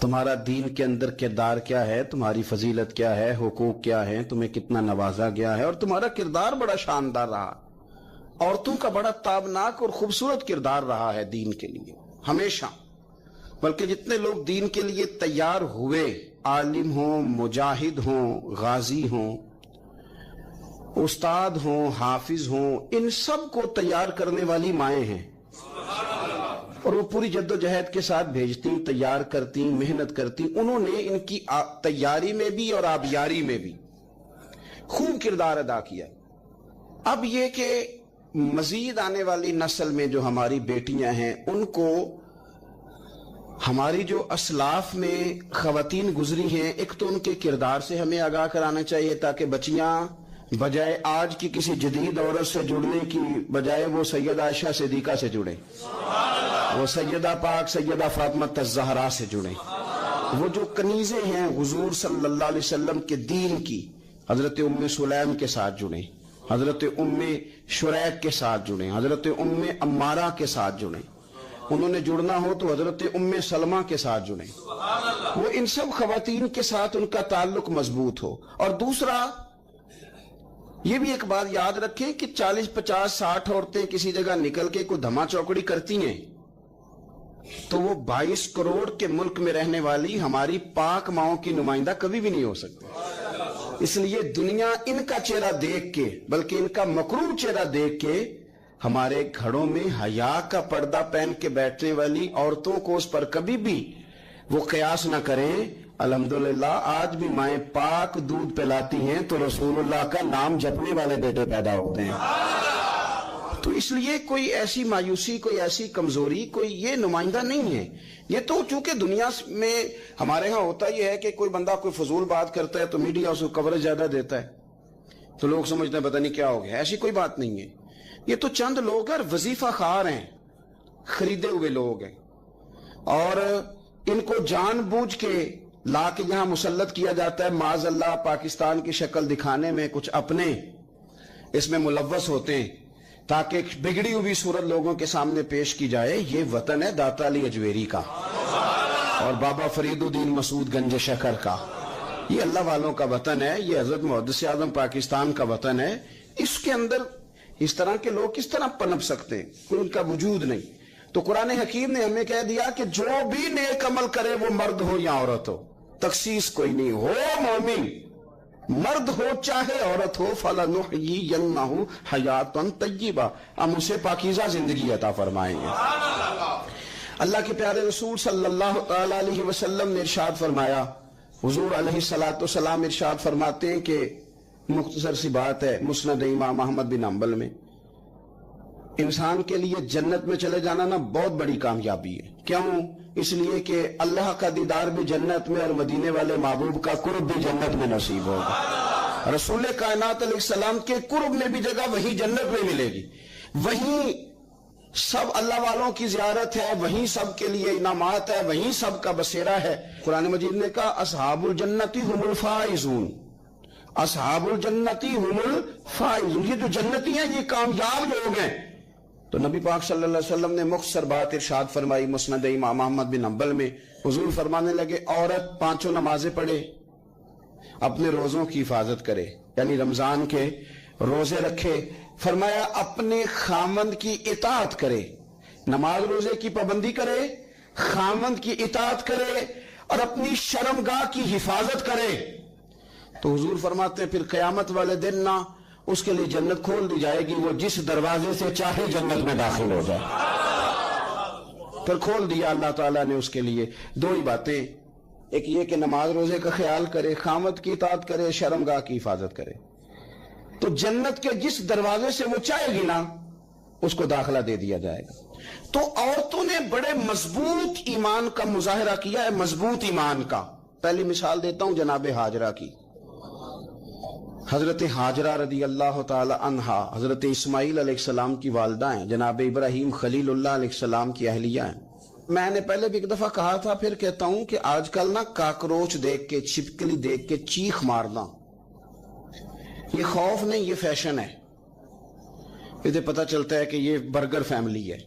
تمہارا دین کے اندر کردار کیا ہے، تمہاری فضیلت کیا ہے، حقوق کیا ہے، تمہیں کتنا نوازا گیا ہے، اور تمہارا کردار بڑا شاندار رہا، عورتوں کا بڑا تابناک اور خوبصورت کردار رہا ہے دین کے لیے ہمیشہ۔ بلکہ جتنے لوگ دین کے لیے تیار ہوئے، عالم ہوں، مجاہد ہوں، غازی ہوں، استاد ہوں، حافظ ہوں، ان سب کو تیار کرنے والی مائیں ہیں، اور وہ پوری جد و جہد کے ساتھ بھیجتی، تیار کرتی، محنت کرتی۔ انہوں نے ان کی تیاری میں بھی اور آبیاری میں بھی خوب کردار ادا کیا۔ اب یہ کہ مزید آنے والی نسل میں جو ہماری بیٹیاں ہیں، ان کو ہماری جو اسلاف میں خواتین گزری ہیں، ایک تو ان کے کردار سے ہمیں آگاہ کرانا چاہیے، تاکہ بچیاں بجائے آج کی کسی جدید عورت سے جڑنے کی بجائے وہ سیدہ عائشہ صدیقہ سے جڑیں، وہ سیدہ پاک سیدہ فاطمہ الزہرا سے جڑیں، وہ جو کنیزیں ہیں حضور صلی اللہ علیہ وسلم کے دین کی، حضرت ام سلیم کے ساتھ جڑیں، حضرت ام شریک کے ساتھ جڑیں، حضرت ام عمارہ کے ساتھ جڑیں، انہوں نے جڑنا ہو تو حضرت ام سلمہ کے ساتھ جڑیں، وہ ان سب خواتین کے ساتھ ان کا تعلق مضبوط ہو۔ اور دوسرا یہ بھی ایک بات یاد رکھیں کہ 40 50 60 عورتیں کسی جگہ نکل کے کوئی دھما چوکڑی کرتی ہیں تو وہ 22 کروڑ کے ملک میں رہنے والی ہماری پاک ماؤں کی نمائندہ کبھی بھی نہیں ہو سکتی۔ اس لیے دنیا ان کا چہرہ دیکھ کے، بلکہ ان کا مکروہ چہرہ دیکھ کے، ہمارے گھروں میں حیا کا پردہ پہن کے بیٹھنے والی عورتوں کو اس پر کبھی بھی وہ قیاس نہ کریں۔ الحمدللہ آج بھی مائیں پاک دودھ پلاتی ہیں تو رسول اللہ کا نام جپنے والے بیٹے پیدا ہوتے ہیں۔ تو اس لیے کوئی ایسی مایوسی، کوئی ایسی کمزوری، کوئی یہ نمائندہ نہیں ہے۔ یہ تو چونکہ دنیا میں ہمارے ہاں ہوتا یہ ہے کہ کوئی بندہ کوئی فضول بات کرتا ہے تو میڈیا اس کو کوریج زیادہ دیتا ہے، تو لوگ سمجھتے ہیں پتہ نہیں کیا ہو گیا۔ ایسی کوئی بات نہیں ہے، یہ تو چند لوگ ہیں، وظیفہ خوار ہیں، خریدے ہوئے لوگ ہیں، اور ان کو جان بوجھ کے لا کے یہاں مسلط کیا جاتا ہے، معاذ اللہ پاکستان کی شکل دکھانے میں کچھ اپنے اس میں ملوث ہوتے ہیں تاکہ بگڑی ہوئی صورت لوگوں کے سامنے پیش کی جائے۔ یہ وطن ہے داتا علی اجویری کا اور بابا فرید الدین مسعود گنج شکر کا، یہ اللہ والوں کا وطن ہے، یہ حضرت محدث اعظم پاکستان کا وطن ہے۔ اس کے اندر اس طرح کے لوگ کس طرح پنپ سکتے ہیں؟ کوئی ان کا وجود نہیں۔ تو قرآن حکیم نے ہمیں کہہ دیا کہ جو بھی نیک عمل کرے وہ مرد ہو یا عورت ہو، تخصیص کوئی نہیں، ہو مومن، مرد ہو چاہے عورت ہو، فَلَنُحْيِيَنَّهُ حَيَاةً طَيِّبَةً، ہم اسے پاکیزہ زندگی عطا فرمائیں گے۔ اللہ کے پیارے رسول صلی اللہ تعالی علیہ وسلم نے ارشاد فرمایا، حضور علیہ الصلوۃ والسلام ارشاد فرماتے ہیں کہ مختصر سی بات ہے، مسند امام احمد بن حنبل میں، انسان کے لیے جنت میں چلے جانا نا بہت بڑی کامیابی ہے۔ کیوں؟ اس لیے کہ اللہ کا دیدار بھی جنت میں اور مدینے والے محبوب کا قرب بھی جنت میں نصیب ہوگا۔ رسول کائنات علیہ السلام کے قرب میں بھی جگہ وہی جنت میں ملے گی، وہیں سب اللہ والوں کی زیارت ہے، وہیں سب کے لیے انعامات ہے، وہیں سب کا بسیرا ہے۔ قرآن مجید نے کہا اصحاب الجنتی هم الفائزون، اصحاب الجنتی هم الفائزون، یہ جو جنتی ہیں یہ کامیاب لوگ ہیں۔ تو نبی پاک صلی اللہ علیہ وسلم نے مختصر بات ارشاد فرمائی مسند امام احمد بن حنبل میں، حضور فرمانے لگے عورت 5 نمازیں پڑھے، اپنے روزوں کی حفاظت کرے، یعنی رمضان کے روزے رکھے، فرمایا اپنے خامند کی اطاعت کرے، نماز روزے کی پابندی کرے، خامند کی اطاعت کرے اور اپنی شرمگاہ کی حفاظت کرے۔ تو حضور فرماتے ہیں پھر قیامت والے دن نہ اس کے لیے جنت کھول دی جائے گی، وہ جس دروازے سے چاہے جنت میں داخل ہو جائے۔ پھر کھول دیا اللہ تعالیٰ نے اس کے لیے۔ 2 ہی باتیں، ایک یہ کہ نماز روزے کا خیال کرے، خامد کی اطاعت کرے، شرمگاہ کی حفاظت کرے، تو جنت کے جس دروازے سے وہ چاہے گی نا اس کو داخلہ دے دیا جائے گا۔ تو عورتوں نے بڑے مضبوط ایمان کا مظاہرہ کیا ہے، مضبوط ایمان کا۔ پہلی مثال دیتا ہوں جناب ہاجرہ کی۔ حضرت ہاجرہ رضی اللہ تعالی عنہا حضرت اسماعیل علیہ السلام کی والدہ ہیں، جناب ابراہیم خلیل اللہ علیہ السلام کی اہلیہ ہیں۔ میں نے پہلے بھی ایک دفعہ کہا تھا، پھر کہتا ہوں کہ آج کل نا کاکروچ دیکھ کے، چھپکلی دیکھ کے چیخ مارنا یہ خوف نہیں، یہ فیشن ہے۔ اسے پتہ چلتا ہے کہ یہ برگر فیملی ہے،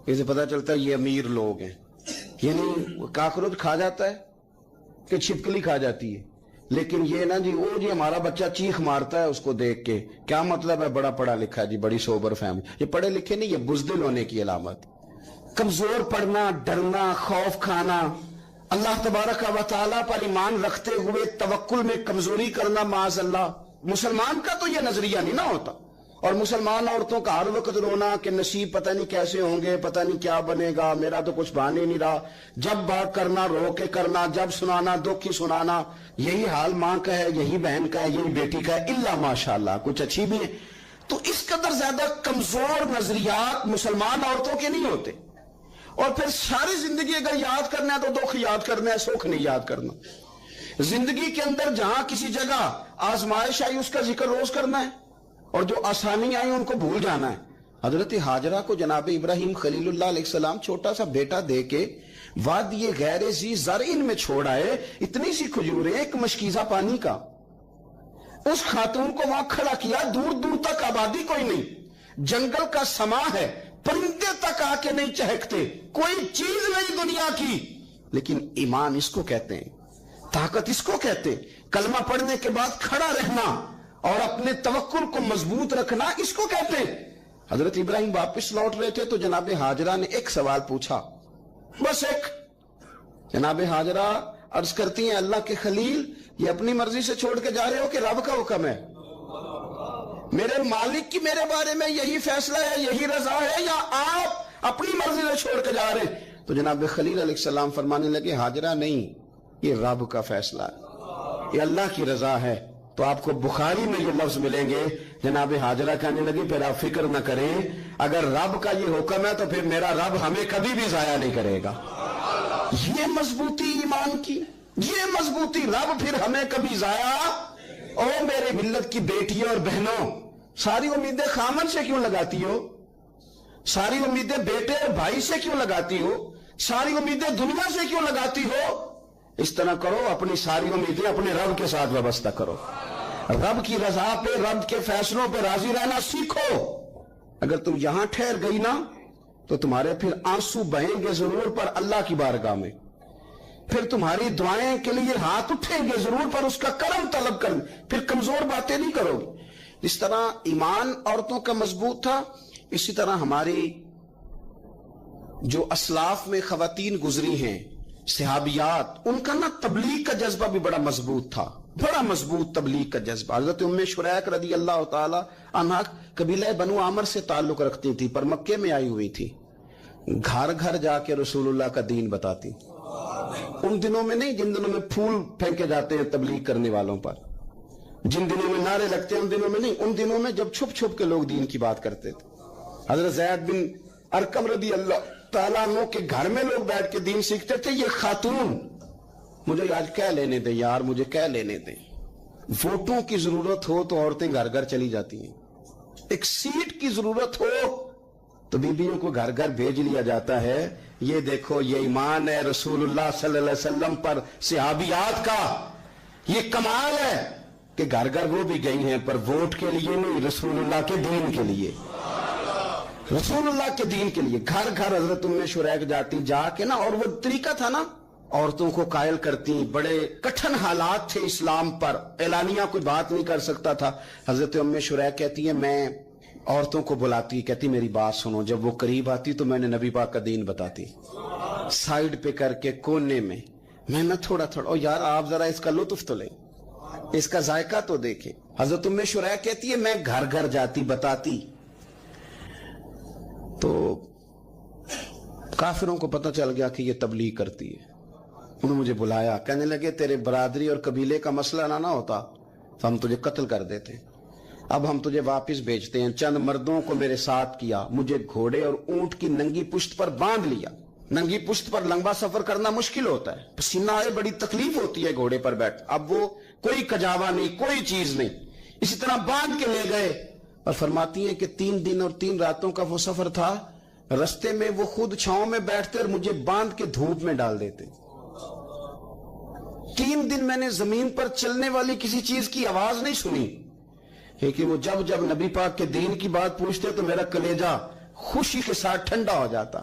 اسے پتہ چلتا ہے یہ امیر لوگ ہیں، یعنی کاکروچ کھا جاتا ہے کہ چھپکلی کھا جاتی ہے. لیکن یہ نا جی وہ جی ہمارا بچہ چیخ مارتا ہے اس کو دیکھ کے, کیا مطلب ہے بڑا پڑھا لکھا ہے جی, بڑی سوبر فیملی. یہ پڑھے لکھے نہیں, یہ بزدل ہونے کی علامت. کمزور پڑنا, ڈرنا, خوف کھانا, اللہ تبارک و تعالیٰ پر ایمان رکھتے ہوئے توکل میں کمزوری کرنا, معاذ اللہ. مسلمان کا تو یہ نظریہ نہیں نہ ہوتا. اور مسلمان عورتوں کا ہر وقت رونا کہ نصیب پتہ نہیں کیسے ہوں گے, پتہ نہیں کیا بنے گا, میرا تو کچھ بان ہی نہیں رہا. جب بات کرنا رو کے کرنا, جب سنانا دکھ ہی سنانا. یہی حال ماں کا ہے, یہی بہن کا ہے, یہی بیٹی کا ہے, الا ماشاءاللہ کچھ اچھی بھی ہے. تو اس قدر زیادہ کمزور نظریات مسلمان عورتوں کے نہیں ہوتے. اور پھر ساری زندگی اگر یاد کرنا ہے تو دکھ یاد کرنا ہے, سکھ نہیں یاد کرنا. زندگی کے اندر جہاں کسی جگہ آزمائش آئی اس کا ذکر روز کرنا ہے, اور جو آسانی آئی ان کو بھول جانا ہے. حضرت ہاجرہ کو جناب ابراہیم خلیل اللہ علیہ السلام چھوٹا سا بیٹا دے کے وادی غیر ذی زرعین میں چھوڑ آئے. اتنی سی کھجوریں, ایک مشکیزہ پانی کا. اس خاتون کو وہاں کھڑا کیا, دور دور تک آبادی کوئی نہیں, جنگل کا سما ہے, پرندے تک آ کے نہیں چہکتے, کوئی چیز نہیں دنیا کی. لیکن ایمان اس کو کہتے ہیں, طاقت اس کو کہتے ہیں. کلمہ پڑھنے کے بعد کھڑا رہنا اور اپنے توکل کو مضبوط رکھنا اس کو کہتے ہیں. حضرت ابراہیم واپس لوٹ رہے تھے تو جناب ہاجرہ نے ایک سوال پوچھا, بس ایک. جناب ہاجرہ عرض کرتی ہیں, اللہ کے خلیل یہ اپنی مرضی سے چھوڑ کے جا رہے ہو کہ رب کا حکم ہے؟ میرے مالک کی میرے بارے میں یہی فیصلہ ہے, یہی رضا ہے, یا آپ اپنی مرضی سے چھوڑ کے جا رہے ہیں؟ تو جناب خلیل علیہ السلام فرمانے لگے, ہاجرہ نہیں, یہ رب کا فیصلہ ہے, یہ اللہ کی رضا ہے. تو آپ کو بخاری میں یہ لفظ ملیں گے. جناب ہاجرہ کہنے لگی, پھر آپ فکر نہ کریں, اگر رب کا یہ حکم ہے تو پھر میرا رب ہمیں کبھی بھی ضائع نہیں کرے گا. یہ مضبوطی ایمان کی, یہ مضبوطی, رب پھر ہمیں کبھی ضائع. او میرے ملت کی بیٹیوں اور بہنوں, ساری امیدیں خامن سے کیوں لگاتی ہو؟ ساری امیدیں بیٹے اور بھائی سے کیوں لگاتی ہو؟ ساری امیدیں دنیا سے کیوں لگاتی ہو؟ اس طرح کرو, اپنی ساری امیدیں اپنے رب کے ساتھ وابستہ کرو. رب کی رضا پہ, رب کے فیصلوں پہ راضی رہنا سیکھو. اگر تم یہاں ٹھہر گئی نا تو تمہارے پھر آنسو بہیں گے ضرور پر اللہ کی بارگاہ میں, پھر تمہاری دعائیں کے لیے ہاتھ اٹھیں گے ضرور پر اس کا کرم طلب کر, پھر کمزور باتیں نہیں کرو گی. اس طرح ایمان عورتوں کا مضبوط تھا. اسی طرح ہماری جو اسلاف میں خواتین گزری ہیں, صحابیات, ان کا نا تبلیغ کا جذبہ بھی بڑا مضبوط تھا, بڑا مضبوط تبلیغ کا جذبہ. حضرت ام شریک رضی اللہ تعالی عنہا قبیلہ بنو عامر سے تعلق رکھتی تھی, پر مکے میں آئی ہوئی تھی. گھر گھر جا کے رسول اللہ کا دین بتاتی. ان دنوں میں نہیں جن دنوں میں پھول پھینکے جاتے ہیں تبلیغ کرنے والوں پر, جن دنوں میں نعرے لگتے ہیں ان دنوں میں نہیں, ان دنوں میں جب چھپ چھپ کے لوگ دین کی بات کرتے تھے. حضرت زید بن ارقم رضی اللہ تعالیٰ عنہ کے گھر میں لوگ بیٹھ کے دین سیکھتے تھے. یہ خاتون, مجھے آج کہہ لینے دیں یار, مجھے کہہ لینے دیں, ووٹوں کی ضرورت ہو تو عورتیں گھر گھر چلی جاتی ہیں, ایک سیٹ کی ضرورت ہو تو بیویوں کو گھر گھر بھیج لیا جاتا ہے. یہ دیکھو, یہ ایمان ہے رسول اللہ صلی اللہ علیہ وسلم پر, صحابیات کا. یہ کمال ہے کہ گھر گھر وہ بھی گئی ہیں, پر ووٹ کے لیے نہیں, رسول اللہ کے دین کے لیے, رسول اللہ کے دین کے لیے. گھر گھر حضرت ام شریک جاتی, جا کے نا, اور وہ طریقہ تھا نا, عورتوں کو قائل کرتی. بڑے کٹھن حالات تھے اسلام پر, اعلانیہ کوئی بات نہیں کر سکتا تھا. حضرت ام شریک کہتی ہے, میں عورتوں کو بلاتی, کہتی میری بات سنو. جب وہ قریب آتی تو میں نے نبی پاک کا دین بتاتی, سائیڈ پہ کر کے کونے میں. میں نہ تھوڑا تھوڑا, او یار آپ ذرا اس کا لطف تو لیں, اس کا ذائقہ تو دیکھیں. حضرت ام شریک کہتی ہے, میں گھر گھر جاتی, بتاتی. تو کافروں کو پتہ چل گیا کہ یہ تبلیغ کرتی ہے. انہوں نے مجھے بلایا, کہنے لگے تیرے برادری اور قبیلے کا مسئلہ نہ ہوتا تو ہم تجھے قتل کر دیتے, اب ہم تجھے واپس بھیجتے ہیں. چند مردوں کو میرے ساتھ کیا, مجھے گھوڑے اور اونٹ کی ننگی پشت پر باندھ لیا. ننگی پشت پر لمبا سفر کرنا مشکل ہوتا ہے, پسینہ آئے, بڑی تکلیف ہوتی ہے گھوڑے پر بیٹھ. اب وہ کوئی کجاوا نہیں, کوئی چیز نہیں, اسی طرح باندھ کے لے گئے. اور فرماتی ہیں کہ 3 دن اور 3 راتوں کا وہ سفر تھا. رستے میں وہ خود چھاؤں میں بیٹھتے اور مجھے باندھ کے دھوپ میں ڈال دیتے. 3 دن میں نے زمین پر چلنے والی کسی چیز کی آواز نہیں سنی. لیکن وہ جب جب نبی پاک کے دین کی بات پوچھتے تو میرا کلیجہ خوشی کے ساتھ ٹھنڈا ہو جاتا.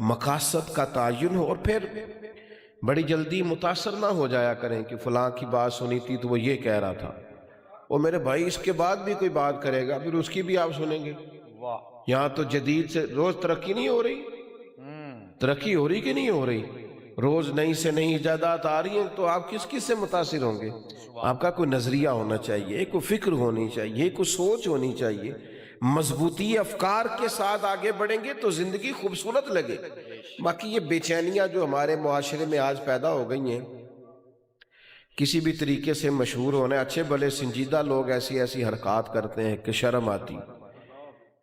مقاصد کا تعین ہو، اور پھر بڑی جلدی متاثر نہ ہو جایا کریں کہ فلاں کی بات سنی تھی تو وہ یہ کہہ رہا تھا، اور میرے بھائی اس کے بعد بھی کوئی بات کرے گا پھر اس کی بھی آپ سنیں گے۔ یہاں تو جدید سے روز ترقی نہیں ہو رہی، ترقی ہو رہی کہ نہیں ہو رہی؟ روز نئی سے نئی ایجادات آ رہی ہیں، تو آپ کس کس سے متاثر ہوں گے؟ آپ کا کوئی نظریہ ہونا چاہیے، کوئی فکر ہونی چاہیے، کوئی سوچ ہونی چاہیے۔ مضبوطی افکار کے ساتھ آگے بڑھیں گے تو زندگی خوبصورت لگے۔ باقی یہ بے چینیاں جو ہمارے معاشرے میں آج پیدا ہو گئی ہیں، کسی بھی طریقے سے مشہور ہونے، اچھے بھلے سنجیدہ لوگ ایسی ایسی حرکات کرتے ہیں کہ شرم آتی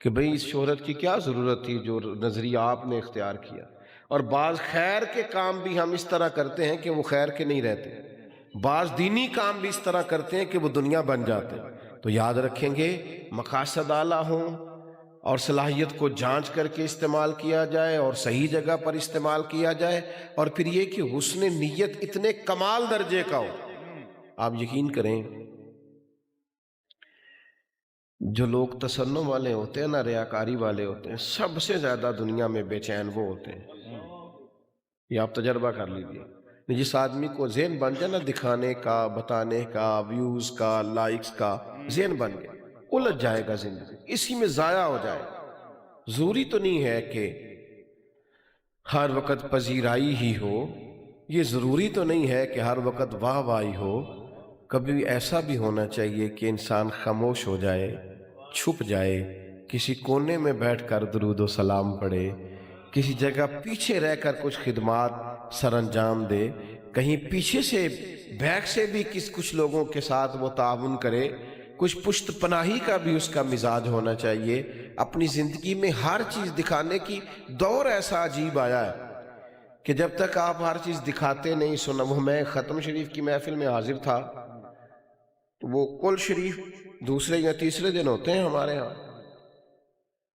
کہ بھئی اس شہرت کی کیا ضرورت تھی جو نظریہ آپ نے اختیار کیا۔ اور بعض خیر کے کام بھی ہم اس طرح کرتے ہیں کہ وہ خیر کے نہیں رہتے، بعض دینی کام بھی اس طرح کرتے ہیں کہ وہ دنیا بن جاتے ہیں۔ تو یاد رکھیں گے، مقاصد اعلیٰ ہوں اور صلاحیت کو جانچ کر کے استعمال کیا جائے اور صحیح جگہ پر استعمال کیا جائے، اور پھر یہ کہ حسن نیت اتنے کمال درجے کا ہو۔ آپ یقین کریں، جو لوگ تسنم والے ہوتے ہیں نا، ریاکاری والے ہوتے ہیں، سب سے زیادہ دنیا میں بے چین وہ ہوتے ہیں۔ یہ آپ تجربہ کر لیجیے، جس آدمی کو ذہن بن جائے نا دکھانے کا، بتانے کا، ویوز کا، لائکس کا ذہن بن گیا، الجھ جائے گا زندگی، اسی میں ضائع ہو جائے گا۔ ضروری تو نہیں ہے کہ ہر وقت پذیرائی ہی ہو، یہ ضروری تو نہیں ہے کہ ہر وقت واہ واہی ہو۔ کبھی ایسا بھی ہونا چاہیے کہ انسان خاموش ہو جائے، چھپ جائے، کسی کونے میں بیٹھ کر درود و سلام پڑھے، کسی جگہ پیچھے رہ کر کچھ خدمات سر انجام دے، کہیں پیچھے سے بیک سے بھی کچھ لوگوں کے ساتھ وہ تعاون کرے، کچھ پشت پناہی کا بھی اس کا مزاج ہونا چاہیے۔ اپنی زندگی میں ہر چیز دکھانے کی دور ایسا عجیب آیا ہے کہ جب تک آپ ہر چیز دکھاتے نہیں سنا۔ وہ میں ختم شریف کی محفل میں حاضر تھا، وہ کل شریف دوسرے یا تیسرے دن ہوتے ہیں ہمارے ہاں،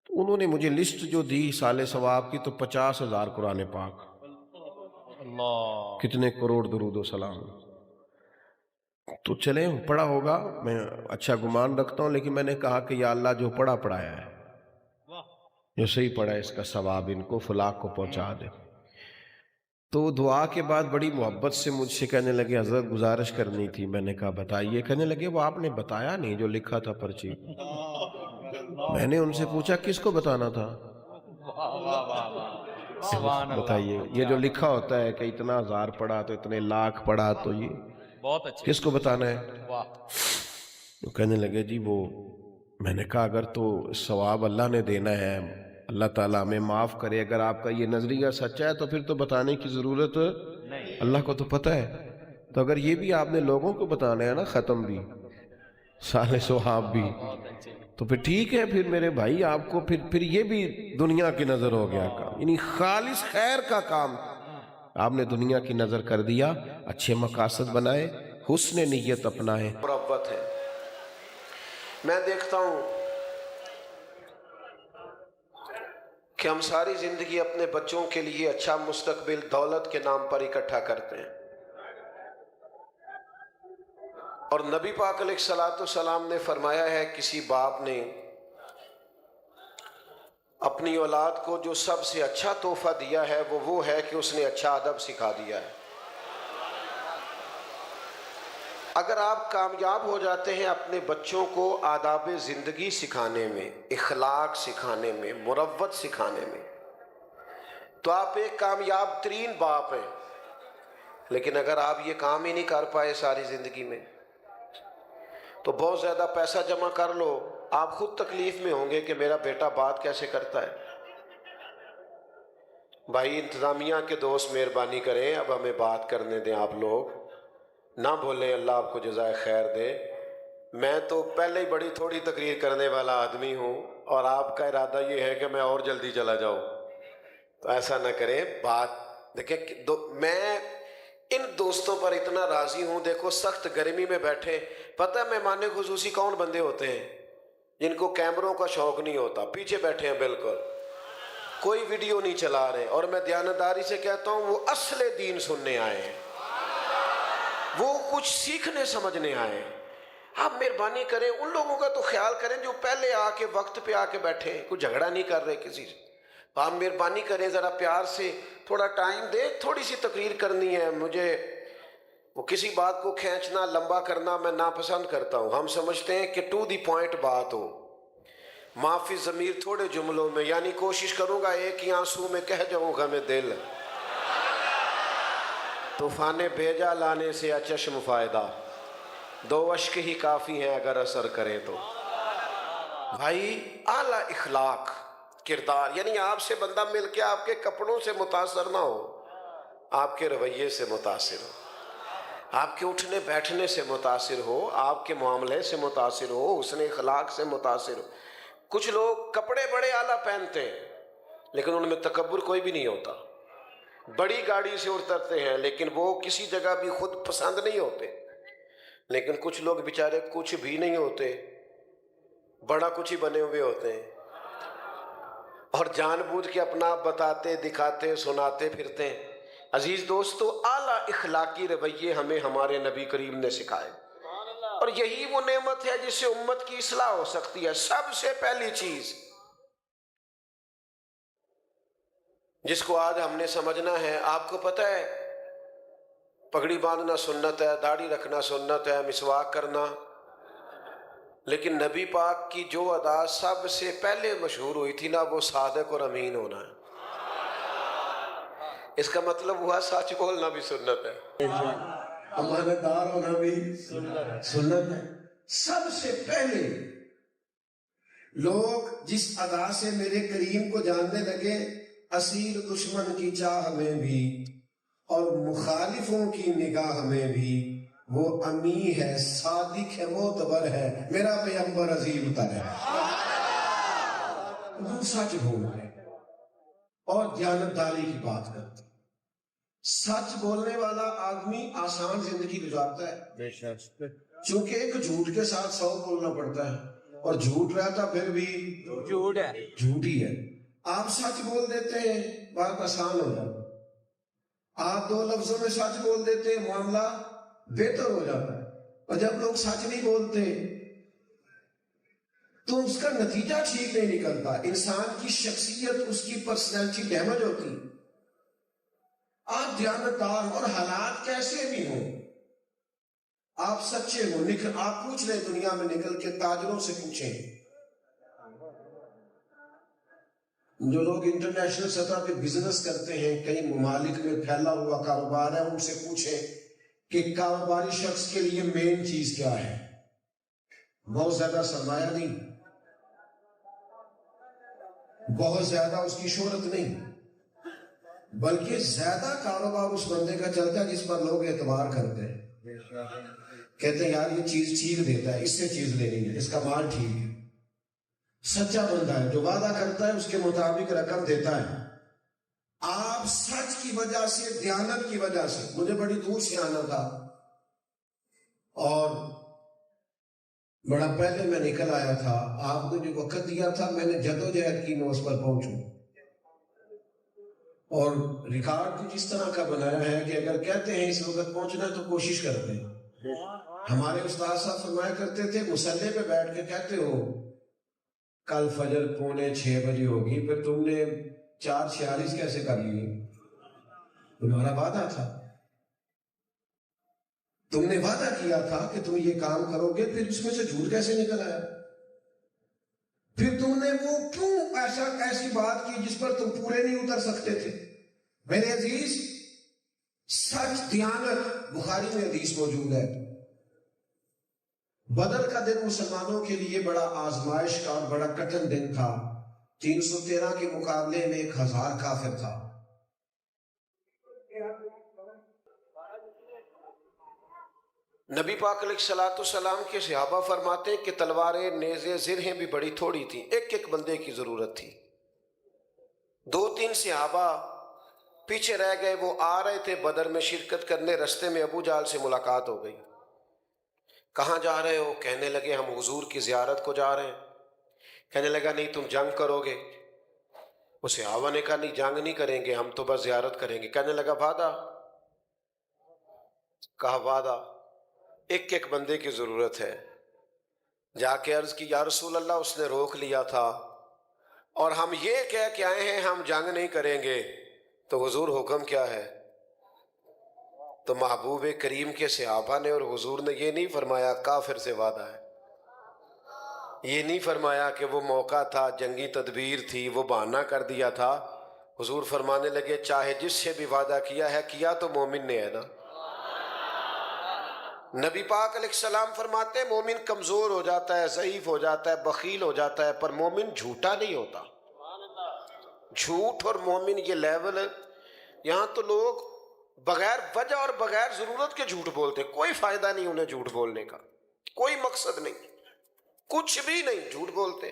تو انہوں نے مجھے لسٹ جو دی سال ثواب کی، تو 50,000 قرآن پاک، کتنے کروڑ درود و سلام۔ تو چلیں پڑھا ہوگا، میں اچھا گمان رکھتا ہوں، لیکن میں نے کہا کہ یا اللہ جو پڑھا پڑھایا ہے، جو صحیح پڑھا ہے، اس کا ثواب ان کو فلاح کو پہنچا دے۔ تو دعا کے بعد بڑی محبت سے مجھ سے کہنے لگے حضرت گزارش کرنی تھی۔ میں نے کہا بتائیے۔ کہنے لگے وہ آپ نے بتایا نہیں جو لکھا تھا پرچی۔ میں نے ان سے پوچھا کس کو بتانا تھا؟ بتائیے، یہ جو لکھا ہوتا ہے کہ اتنا 1000 پڑھا تو اتنے لاکھ پڑھا تو یہ کس کو بتانا ہے؟ تو کہنے لگے جی وہ، میں نے کہا اگر تو ثواب اللہ نے دینا ہے، اللہ تعالیٰ ہمیں معاف کرے، اگر آپ کا یہ نظریہ سچا ہے تو پھر تو بتانے کی ضرورت اللہ کو تو پتہ ہے۔ تو اگر یہ بھی آپ نے لوگوں کو بتانا ہے نا، ختم بھی سال ثواب بھی، تو پھر ٹھیک ہے، پھر میرے بھائی آپ کو پھر یہ بھی دنیا کی نظر ہو گیا کام، یعنی خالص خیر کا کام آپ نے دنیا کی نظر کر دیا۔ اچھے مقاصد بنائے، حسن نیت اپنائے۔ مروت ہے، میں دیکھتا ہوں کہ ہم ساری زندگی اپنے بچوں کے لیے اچھا مستقبل دولت کے نام پر اکٹھا کرتے ہیں، اور نبی پاک علیہ الصلوۃ والسلام نے فرمایا ہے کسی باپ نے اپنی اولاد کو جو سب سے اچھا تحفہ دیا ہے وہ ہے کہ اس نے اچھا ادب سکھا دیا ہے۔ اگر آپ کامیاب ہو جاتے ہیں اپنے بچوں کو آداب زندگی سکھانے میں، اخلاق سکھانے میں، مروت سکھانے میں، تو آپ ایک کامیاب ترین باپ ہیں۔ لیکن اگر آپ یہ کام ہی نہیں کر پائے ساری زندگی میں، تو بہت زیادہ پیسہ جمع کر لو، آپ خود تکلیف میں ہوں گے کہ میرا بیٹا بات کیسے کرتا ہے۔ بھائی انتظامیہ کے دوست مہربانی کریں، اب ہمیں بات کرنے دیں، آپ لوگ نہ بولیں، اللہ آپ کو جزائے خیر دے۔ میں تو پہلے ہی بڑی تھوڑی تقریر کرنے والا آدمی ہوں، اور آپ کا ارادہ یہ ہے کہ میں اور جلدی چلا جاؤں، تو ایسا نہ کریں۔ بات دیکھیں، میں ان دوستوں پر اتنا راضی ہوں، دیکھو سخت گرمی میں بیٹھے، پتہ ہے مہمان خصوصی کون بندے ہوتے ہیں؟ جن کو کیمروں کا شوق نہیں ہوتا، پیچھے بیٹھے ہیں، بالکل کوئی ویڈیو نہیں چلا رہے، اور میں دیانتداری سے کہتا ہوں وہ اصل دین سننے آئے ہیں، وہ کچھ سیکھنے سمجھنے آئے ہیں۔ آپ مہربانی کریں، ان لوگوں کا تو خیال کریں جو پہلے آ کے وقت پہ آ کے بیٹھے، کوئی جھگڑا نہیں کر رہے کسی سے، آپ مہربانی کریں ذرا پیار سے تھوڑا ٹائم دیں، تھوڑی سی تقریر کرنی ہے. مجھے وہ کسی بات کو کھینچنا لمبا کرنا میں ناپسند کرتا ہوں. ہم سمجھتے ہیں کہ ٹو دی پوائنٹ بات ہو، معافی ضمیر تھوڑے جملوں میں، یعنی کوشش کروں گا ایک ہی آنسو میں کہہ جاؤں غم دل، طوفان بھیجا لانے سے اچشم فائدہ، دو اشک ہی کافی ہیں اگر اثر کریں تو. بھائی اعلیٰ اخلاق کردار، یعنی آپ سے بندہ مل کے آپ کے کپڑوں سے متاثر نہ ہو، آپ کے رویے سے متاثر ہو، آپ کے اٹھنے بیٹھنے سے متاثر ہو، آپ کے معاملے سے متاثر ہو، حسن اخلاق سے متاثر ہو. کچھ لوگ کپڑے بڑے اعلیٰ پہنتے ہیں لیکن ان میں تکبر کوئی بھی نہیں ہوتا، بڑی گاڑی سے اترتے ہیں لیکن وہ کسی جگہ بھی خود پسند نہیں ہوتے. لیکن کچھ لوگ بیچارے کچھ بھی نہیں ہوتے، بڑا کچھ ہی بنے ہوئے ہوتے ہیں اور جان بوجھ کے اپنا آپ بتاتے دکھاتے سناتے پھرتے ہیں. عزیز دوستو، اعلیٰ اخلاقی رویے ہمیں ہمارے نبی کریم نے سکھائے، اور یہی وہ نعمت ہے جس سے امت کی اصلاح ہو سکتی ہے. سب سے پہلی چیز جس کو آج ہم نے سمجھنا ہے، آپ کو پتہ ہے پگڑی باندھنا سنت ہے، داڑھی رکھنا سنت ہے، مسواک کرنا، لیکن نبی پاک کی جو ادا سب سے پہلے مشہور ہوئی تھی نا، وہ صادق اور امین ہونا ہے. اس کا مطلب ہوا سچ بولنا بھی سنت ہے، امانتدار ہونا بھی سنت ہے. سب سے پہلے لوگ جس ادا سے میرے کریم کو جاننے لگے، اسیر دشمن کی چاہ میں بھی اور مخالفوں کی نگاہ میں بھی وہ امی ہے، صادق ہے، معتبر ہے، میرا پیغمبر عظیم تر ہے. وہ سچ بول رہے اور دیانتداری کی بات کرتے. سچ بولنے والا آدمی آسان زندگی گزارتا ہے، چونکہ ایک جھوٹ کے ساتھ 100 بولنا پڑتا ہے، اور جھوٹ رہتا پھر بھی جھوٹ ہی ہے. آپ سچ بول دیتے ہیں، بات آسان ہو جاتی. آپ 2 لفظوں میں سچ بول دیتے ہیں، معاملہ بہتر ہو جاتا ہے. اور جب لوگ سچ نہیں بولتے تو اس کا نتیجہ ٹھیک نہیں نکلتا، انسان کی شخصیت، اس کی پرسنالٹی ڈیمیج ہوتی. آپ دیانتدار اور حالات کیسے بھی ہوں، آپ سچے ہوں، آپ پوچھ لیں دنیا میں نکل کے تاجروں سے پوچھیں، جو لوگ انٹرنیشنل سطح پہ بزنس کرتے ہیں، کئی ممالک میں پھیلا ہوا کاروبار ہے، ان سے پوچھیں کہ کاروباری شخص کے لیے مین چیز کیا ہے. بہت زیادہ سرمایہ نہیں، بہت زیادہ اس کی شہرت نہیں، بلکہ زیادہ کاروبار اس بندے کا چلتا ہے جس پر لوگ اعتبار کرتے ہیں، کہتے ہیں یار یہ چیز ٹھیک دیتا ہے، اس سے چیز لینی ہے، اس کا مال ٹھیک ہے. سچا بندہ ہے جو وعدہ کرتا ہے اس کے مطابق رقم دیتا ہے. آپ سچ کی وجہ سے، دیانت کی وجہ سے، مجھے بڑی دور سے آنا تھا اور بڑا پہلے میں نکل آیا تھا، آپ نے جو وقت دیا تھا میں نے جدوجہد کی میں اس پر پہنچوں، اور ریکارڈ بھی جس طرح کا بنایا ہے کہ اگر کہتے ہیں اس وقت پہنچنا تو کوشش کرتے ہیں. ہمارے استاد صاحب فرمایا کرتے تھے مصلی پہ بیٹھ کے کہتے ہو کل فجر 5:45 بجے ہوگی، پھر تم نے 4:46 کیسے کر لی؟ تمہارا وعدہ تھا، تم نے وعدہ کیا تھا کہ تم یہ کام کرو گے، پھر اس میں سے جھوٹ کیسے نکل آیا؟ پھر تم نے وہ کیوں ایسی بات کی جس پر تم پورے نہیں اتر سکتے تھے؟ میرے عزیز، سچ دیانت، بخاری میں حدیث موجود ہے، بدر کا دن مسلمانوں کے لیے بڑا آزمائش کا اور بڑا کٹھن دن تھا. 313 کے مقابلے میں 1000 کافر تھا. نبی پاک علیہ الصلوۃ والسلام کے صحابہ فرماتے ہیں کہ تلواریں، نیزے، زرہیں بھی بڑی تھوڑی تھیں، ایک ایک بندے کی ضرورت تھی. 2-3 صحابہ پیچھے رہ گئے، وہ آ رہے تھے بدر میں شرکت کرنے، رستے میں ابو جہل سے ملاقات ہو گئی. کہاں جا رہے ہو؟ کہنے لگے ہم حضور کی زیارت کو جا رہے ہیں. کہنے لگا نہیں تم جنگ کرو گے؟ وہ صحابہ نے کہا نہیں جنگ نہیں کریں گے، ہم تو بس زیارت کریں گے. کہنے لگا وعدہ؟ کہا وعدہ، ایک ایک بندے کی ضرورت ہے. جا کے عرض کی یا رسول اللہ اس نے روک لیا تھا، اور ہم یہ کہہ کے آئے ہیں ہم جنگ نہیں کریں گے، تو حضور حکم کیا ہے؟ تو محبوب کریم کے صحابہ نے اور حضور نے یہ نہیں فرمایا کافر سے وعدہ ہے، یہ نہیں فرمایا کہ وہ موقع تھا، جنگی تدبیر تھی، وہ بہانہ کر دیا تھا۔ حضور فرمانے لگے چاہے جس سے بھی وعدہ کیا ہے، کیا تو مومن نے ہے نا۔ نبی پاک علیہ السلام فرماتے ہیں مومن کمزور ہو جاتا ہے، ضعیف ہو جاتا ہے، بخیل ہو جاتا ہے، پر مومن جھوٹا نہیں ہوتا۔ جھوٹ اور مومن یہ لیول، یہاں تو لوگ بغیر وجہ اور بغیر ضرورت کے جھوٹ بولتے، کوئی فائدہ نہیں انہیں جھوٹ بولنے کا، کوئی مقصد نہیں، کچھ بھی نہیں، جھوٹ بولتے۔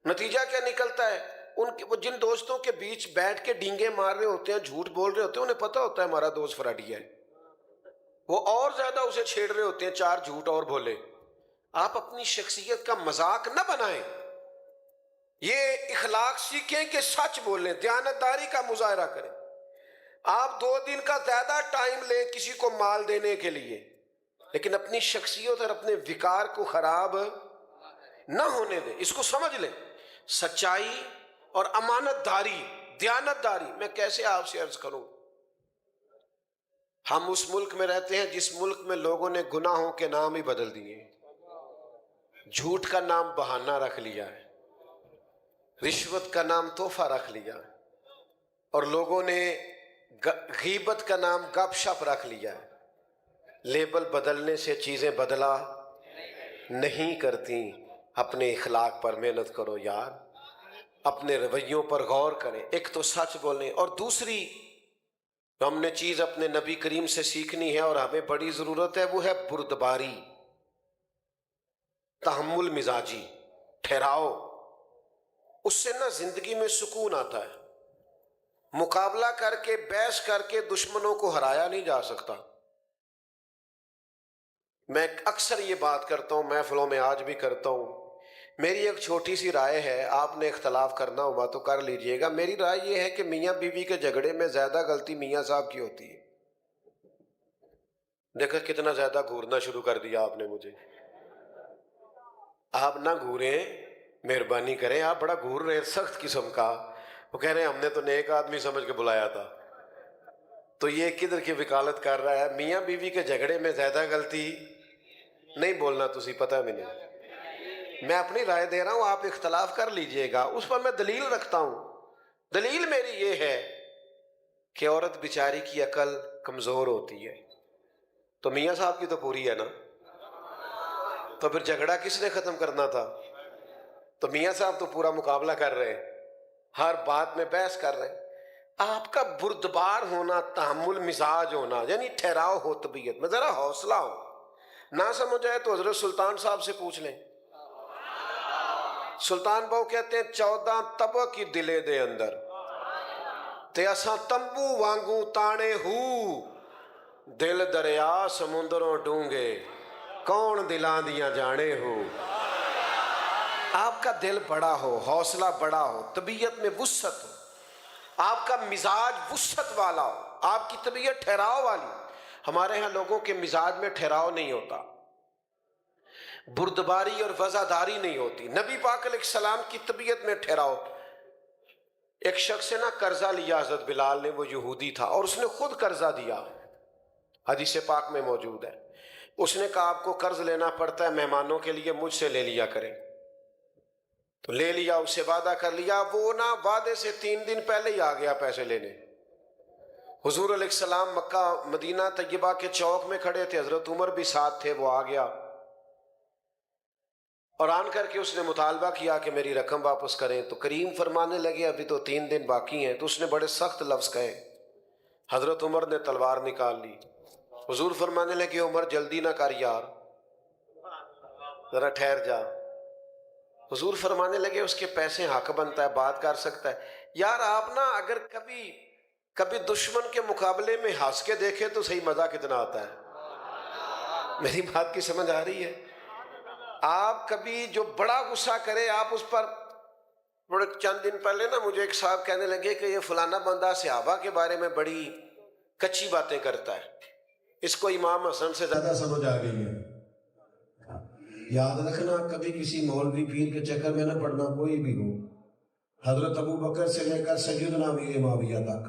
نتیجہ کیا نکلتا ہے؟ وہ جن دوستوں کے بیچ بیٹھ کے ڈینگے مار رہے ہوتے ہیں، جھوٹ بول رہے ہوتے ہیں، انہیں پتہ ہوتا ہے ہمارا دوست فراڈی ہے، وہ اور زیادہ اسے چھیڑ رہے ہوتے ہیں چار جھوٹ اور بولے۔ آپ اپنی شخصیت کا مذاق نہ بنائیں، یہ اخلاق سیکھیں کہ سچ بولیں، دیانتداری کا مظاہرہ کریں۔ آپ 2 دن کا زیادہ ٹائم لیں کسی کو مال دینے کے لیے، لیکن اپنی شخصیت اور اپنے وقار کو خراب نہ ہونے دیں۔ اس کو سمجھ لیں، سچائی اور امانت داری، دیانت داری۔ میں کیسے آپ سے عرض کروں، ہم اس ملک میں رہتے ہیں جس ملک میں لوگوں نے گناہوں کے نام ہی بدل دیے، جھوٹ کا نام بہانہ رکھ لیا ہے، رشوت کا نام تحفہ رکھ لیا ہے، اور لوگوں نے غیبت کا نام گپ شپ رکھ لیا ہے۔ لیبل بدلنے سے چیزیں بدلا نہیں کرتی۔ اپنے اخلاق پر محنت کرو یار، اپنے رویوں پر غور کریں۔ ایک تو سچ بولیں، اور دوسری ہم نے چیز اپنے نبی کریم سے سیکھنی ہے اور ہمیں بڑی ضرورت ہے، وہ ہے بردباری، تحمل مزاجی، ٹھہراؤ۔ اس سے نا زندگی میں سکون آتا ہے۔ مقابلہ کر کے، بحث کر کے دشمنوں کو ہرایا نہیں جا سکتا۔ میں اکثر یہ بات کرتا ہوں، محفلوں میں آج بھی کرتا ہوں۔ میری ایک چھوٹی سی رائے ہے، آپ نے اختلاف کرنا ہوگا تو کر لیجئے گا۔ میری رائے یہ ہے کہ میاں بیوی کے جھگڑے میں زیادہ غلطی میاں صاحب کی ہوتی ہے۔ دیکھا کتنا زیادہ گھورنا شروع کر دیا آپ نے مجھے۔ آپ نہ گھوریں، مہربانی کریں، آپ بڑا گھور رہے، سخت قسم کا۔ وہ کہہ رہے ہیں ہم نے تو نیک آدمی سمجھ کے بلایا تھا، تو یہ کدھر کی وکالت کر رہا ہے؟ میاں بیوی کے جھگڑے میں زیادہ غلطی نہیں بولنا، تسی پتہ بھی نہیں۔ میں اپنی رائے دے رہا ہوں، آپ اختلاف کر لیجئے گا، اس پر میں دلیل رکھتا ہوں۔ دلیل میری یہ ہے کہ عورت بیچاری کی عقل کمزور ہوتی ہے، تو میاں صاحب کی تو پوری ہے نا، تو پھر جھگڑا کس نے ختم کرنا تھا؟ تو میاں صاحب تو پورا مقابلہ کر رہے ہیں، ہر بات میں بحث کر رہے ہیں۔ آپ کا بردبار ہونا، تحمل مزاج ہونا، یعنی ٹھہراؤ ہو طبیعت میں، ذرا حوصلہ ہو۔ نہ سمجھ آئے تو حضرت سلطان صاحب سے پوچھ لیں۔ سلطان بہو کہتے ہیں 14 تبہ کی دلے دے اندر تے اساں تمبو وانگوں تانے ہو، دل دریا سمندروں ڈونگے، کون دلان دیاں جانے ہو۔ آپ کا دل بڑا ہو، حوصلہ بڑا ہو، طبیعت میں وسعت ہو، آپ کا مزاج وسعت والا ہو، آپ کی طبیعت ٹھہراؤ والی۔ ہمارے ہاں لوگوں کے مزاج میں ٹھہراؤ نہیں ہوتا، بردباری اور وفاداری نہیں ہوتی۔ نبی پاک علیہ السلام کی طبیعت میں ٹھہراؤ۔ ایک شخص سے نا قرضہ لیا حضرت بلال نے، وہ یہودی تھا اور اس نے خود قرضہ دیا، حدیث پاک میں موجود ہے۔ اس نے کہا آپ کو قرض لینا پڑتا ہے مہمانوں کے لیے، مجھ سے لے لیا کریں۔ تو لے لیا، اس سے وعدہ کر لیا، وہ نا وعدے سے 3 دن پہلے ہی آ گیا پیسے لینے۔ حضور علیہ السلام مکہ مدینہ طیبہ کے چوک میں کھڑے تھے، حضرت عمر بھی ساتھ تھے، وہ آ گیا اور آن کر کے اس نے مطالبہ کیا کہ میری رقم واپس کریں۔ تو کریم فرمانے لگے ابھی تو 3 دن باقی ہیں۔ تو اس نے بڑے سخت لفظ کہے، حضرت عمر نے تلوار نکال لی۔ حضور فرمانے لگے عمر جلدی نہ کر یار، ذرا ٹھہر جا۔ حضور فرمانے لگے اس کے پیسے حق بنتا ہے، بات کر سکتا ہے۔ یار آپ نا اگر کبھی دشمن کے مقابلے میں ہنس کے دیکھے تو صحیح مزہ کتنا آتا ہے۔ میری بات کی سمجھ آ رہی ہے؟ آپ کبھی جو بڑا غصہ کرے، آپ اس پر بڑے چند دن پہلے نا مجھے ایک صاحب کہنے لگے کہ یہ فلانا بندہ صحابہ کے بارے میں بڑی کچی باتیں کرتا ہے، اس کو امام حسن سے زیادہ سمجھ آ گئی ہے۔ یاد رکھنا کبھی کسی مولوی پیر کے چکر میں نہ پڑنا، کوئی بھی ہو۔ حضرت ابو بکر سے لے کر سیدنا امیر معاویہ تک.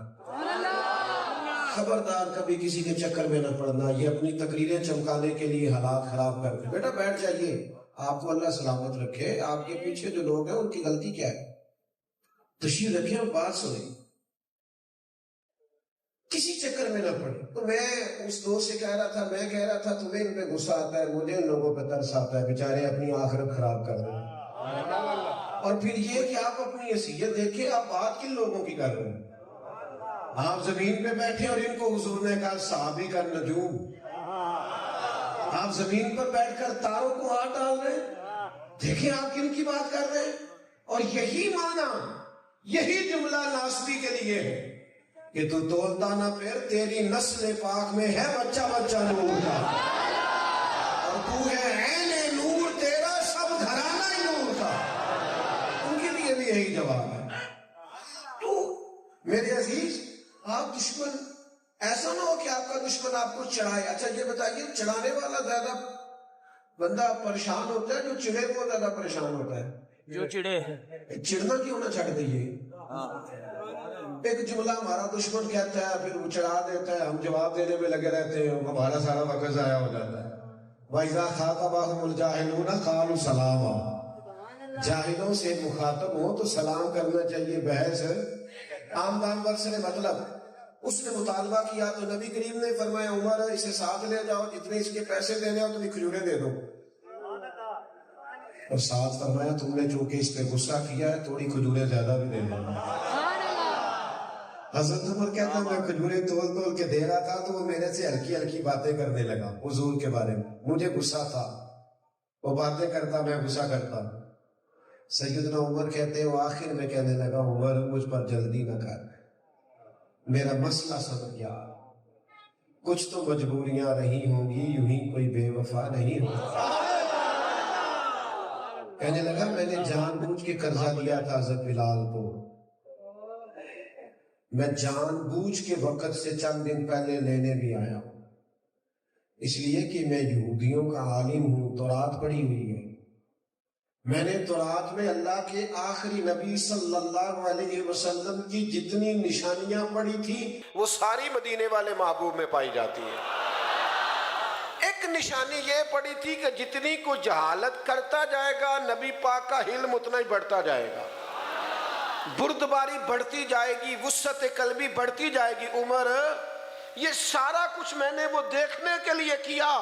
خبردار کبھی کسی کے چکر میں نہ پڑنا. یہ اپنی تقریریں چمکانے کے لیے حالات خراب کرتے. بیٹا بیٹھ جائیے, آپ کو اللہ سلامت رکھے. آپ کے پیچھے جو لوگ ہیں ان کی غلطی کیا ہے؟ تشریف رکھیں اور بات سنیں, کسی چکر میں نہ پڑے. تو میں اس دوست سے کہہ رہا تھا تمہیں ان پہ غصہ آتا ہے, مجھے ان لوگوں پہ ترس آتا ہے, بیچارے اپنی آخرت خراب کر رہے ہیں. اور پھر یہ کہ آپ اپنی حیثیت دیکھیں, آپ بات کن لوگوں کی کر رہے ہیں؟ آپ زمین پہ بیٹھے اور ان کو حضور نے کہا صحابی کا نجوم. آپ زمین پر بیٹھ کر تاروں کو ہاتھ ڈال رہے ہیں. دیکھیں آپ کن کی بات کر رہے ہیں. اور یہی معنی, یہی جملہ ناسبی کے لیے ہے کہ تو تولتا نہ پھر, تیری نسل پاک میں ہے بچہ بچہ نور کا, اور تو ہے عین نور, تیرا سب گھرانہ ہی نور کا. ان کے لیے بھی یہی جواب ہے. تو میرے عزیز, آپ دشمن, ایسا نہ ہو کہ آپ کا دشمن آپ کو چڑھائے. اچھا یہ بتائیے, چڑھانے والا زیادہ بندہ پریشان ہوتا ہے جو چڑھے وہ زیادہ پریشان ہوتا ہے؟ جو چڑھے. چڑھنا کیوں نہ چھڑ دئیے. ایک جملہ ہمارا دشمن کہتا ہے, پھر وہ چڑھا دیتا ہے, ہم جواب دینے میں لگے رہتے ہیں, ہمارا سارا وقت ضائع ہو جاتا ہے. وَإِذَا خَاطَبَهُمُ الْجَاهِلُونَ قَالُوا سَلَامًا. جاہلوں سے مخاطب ہو تو سلام کرنا چاہیے. بحث عام دان سے مطلب, اس نے مطالبہ کیا تو نبی کریم نے فرمایا عمر اسے ساتھ لے جاؤ, جتنے اس کے پیسے دینے ہو تمہیں کھجوریں دے دو. اور ساتھ فرمایا تم نے چونکہ اس پہ غصہ کیا ہے تھوڑی کھجوریں زیادہ بھی دے دو. حضرت عمر کہتا میں کھجوریں تول کے دے رہا تھا تو وہ میرے سے ہلکی ہلکی باتیں کرنے لگا حضور کے بارے میں. مجھے غصہ تھا, وہ باتیں کرتا, میں غصہ کرتا. سیدنا عمر کہتے ہیں وہ آخر میں کہنے لگا عمر مجھ پر جلدی نہ کر, میرا مسئلہ سمجھ گیا, کچھ تو مجبوریاں رہی ہوں گی, یوں ہی کوئی بے وفا نہیں ہوتا. کہنے لگا میں نے جان بوجھ کے قرضہ دیا تھا حضرت بلال کو, میں جان بوجھ کے وقت سے چند دن پہلے لینے بھی آیا ہوں, اس لیے کہ میں یہودیوں کا عالم ہوں. تورات پڑھی ہوئی ہے, میں نے تورات میں اللہ کے آخری نبی صلی اللہ علیہ وسلم کی جتنی نشانیاں پڑھی تھی وہ ساری مدینے والے محبوب میں پائی جاتی ہیں. ایک نشانی یہ پڑھی تھی کہ جتنی کو جہالت کرتا جائے گا نبی پاک کا علم اتنا ہی بڑھتا جائے گا, بردباری بڑھتی جائے گی, وسعت قلبی بڑھتی جائے گی. عمر یہ سارا کچھ میں نے وہ دیکھنے کے لیے کیا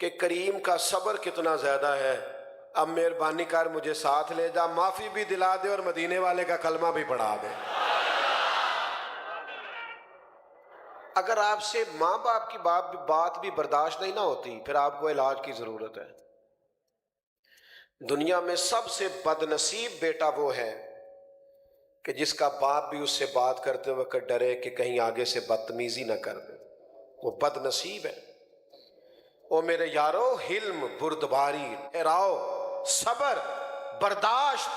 کہ کریم کا صبر کتنا زیادہ ہے. اب مہربانی کر مجھے ساتھ لے جا, معافی بھی دلا دے اور مدینے والے کا کلمہ بھی پڑھا دے. اگر آپ سے ماں باپ کی بات بھی برداشت نہیں نہ ہوتی پھر آپ کو علاج کی ضرورت ہے. دنیا میں سب سے بد نصیب بیٹا وہ ہے کہ جس کا باپ بھی اس سے بات کرتے وقت ڈرے کہ کہیں آگے سے بدتمیزی نہ کر دے. وہ بد نصیب ہے. او میرے یارو, حلم, بردباری, اراؤ, صبر, برداشت,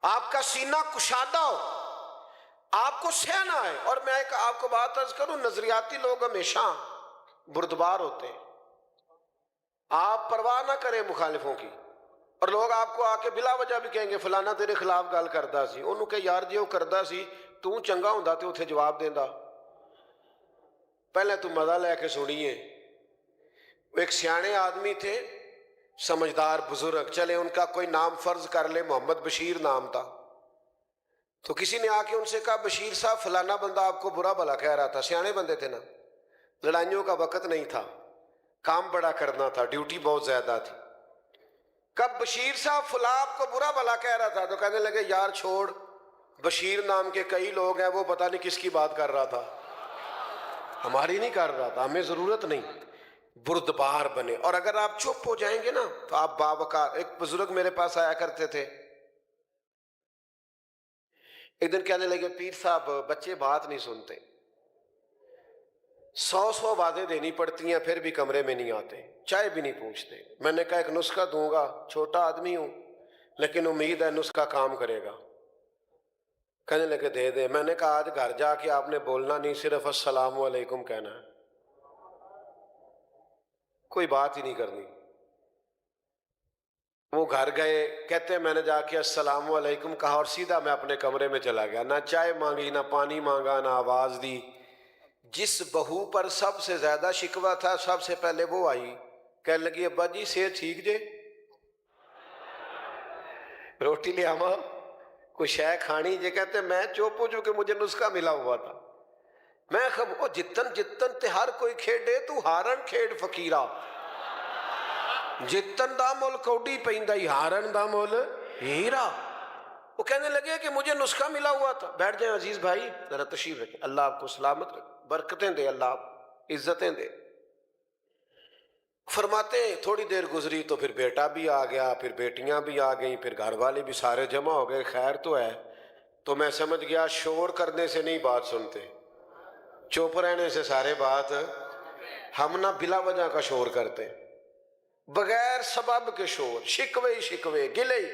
آپ کا سینہ کشادہ ہو, آپ کو سہنا ہے. اور میں ایک آپ کو بات عرض کروں, نظریاتی لوگ ہمیشہ بردبار ہوتے ہیں. آپ پرواہ نہ کریں مخالفوں کی, اور لوگ آپ کو آ کے بلا وجہ بھی کہیں گے فلانا تیرے خلاف گل کردا سی. انہوں کہ یار جی وہ کردا سی, تو چنگا ہوندا تے اتھے جواب دیندا. پہلے تو مزہ لے کے سنیے. وہ ایک سیانے آدمی تھے, سمجھدار بزرگ, چلے ان کا کوئی نام فرض کر لے, محمد بشیر نام تھا. تو کسی نے آ کے ان سے کہا بشیر صاحب فلانا بندہ آپ کو برا بھلا کہہ رہا تھا. سیانے بندے تھے نا, لڑائیوں کا وقت نہیں تھا, کام بڑا کرنا تھا, ڈیوٹی بہت زیادہ تھی. کب بشیر صاحب فلاں آپ کو برا بھلا کہہ رہا تھا, تو کہنے لگے یار چھوڑ, بشیر نام کے کئی لوگ ہیں, وہ پتہ نہیں کس کی بات کر رہا تھا, ہماری نہیں کر رہا تھا, ہمیں ضرورت نہیں. بردبار بنے. اور اگر آپ چپ ہو جائیں گے نا تو آپ باوقار. ایک بزرگ میرے پاس آیا کرتے تھے, ایک دن کہنے لگے پیر صاحب بچے بات نہیں سنتے, 100 باتیں دینی پڑتی ہیں پھر بھی کمرے میں نہیں آتے, چائے بھی نہیں پوچھتے. میں نے کہا ایک نسخہ دوں گا, چھوٹا آدمی ہوں لیکن امید ہے نسخہ کام کرے گا. کہنے لگے دے دے. میں نے کہا آج گھر جا کے آپ نے بولنا نہیں, صرف السلام علیکم کہنا ہے, کوئی بات ہی نہیں کرنی. وہ گھر گئے، کہتے ہیں میں نے جا کے السلام علیکم کہا اور سیدھا میں اپنے کمرے میں چلا گیا، نہ چائے مانگی، نہ پانی مانگا، نہ آواز دی۔ جس بہو پر سب سے زیادہ شکوہ تھا سب سے پہلے وہ آئی، کہنے لگی ابا جی صحت ٹھیک جے، روٹی لے آواں، کوئی شے کھانی جے؟ کہتے میں چوپ ہو چکے، مجھے نسخہ ملا ہوا تھا، میں خب جتن جتن تے ہر کوئی کھیڈے تو ہارن کھیڈ فقیرہ، جتن دا مول کوڈی پیندا ہی ہارن دا مول ہیرا۔ وہ کہنے لگے کہ مجھے نسخہ ملا ہوا تھا۔ بیٹھ جائیں عزیز بھائی، ذرا تشریف رکھیں، اللہ آپ کو سلامت رکھے، برکتیں دے، اللہ آپ عزتیں دے۔ فرماتے ہیں تھوڑی دیر گزری تو پھر بیٹا بھی آ گیا، پھر بیٹیاں بھی آ گئیں، پھر گھر والے بھی سارے جمع ہو گئے، خیر تو ہے۔ تو میں سمجھ گیا شور کرنے سے نہیں بات سنتے، چپ رہنے سے سارے بات، ہم نہ بلا وجہ کا شور کرتے ہیں، بغیر سبب کے شور، شکوے ہی شکوے، گلے ہی۔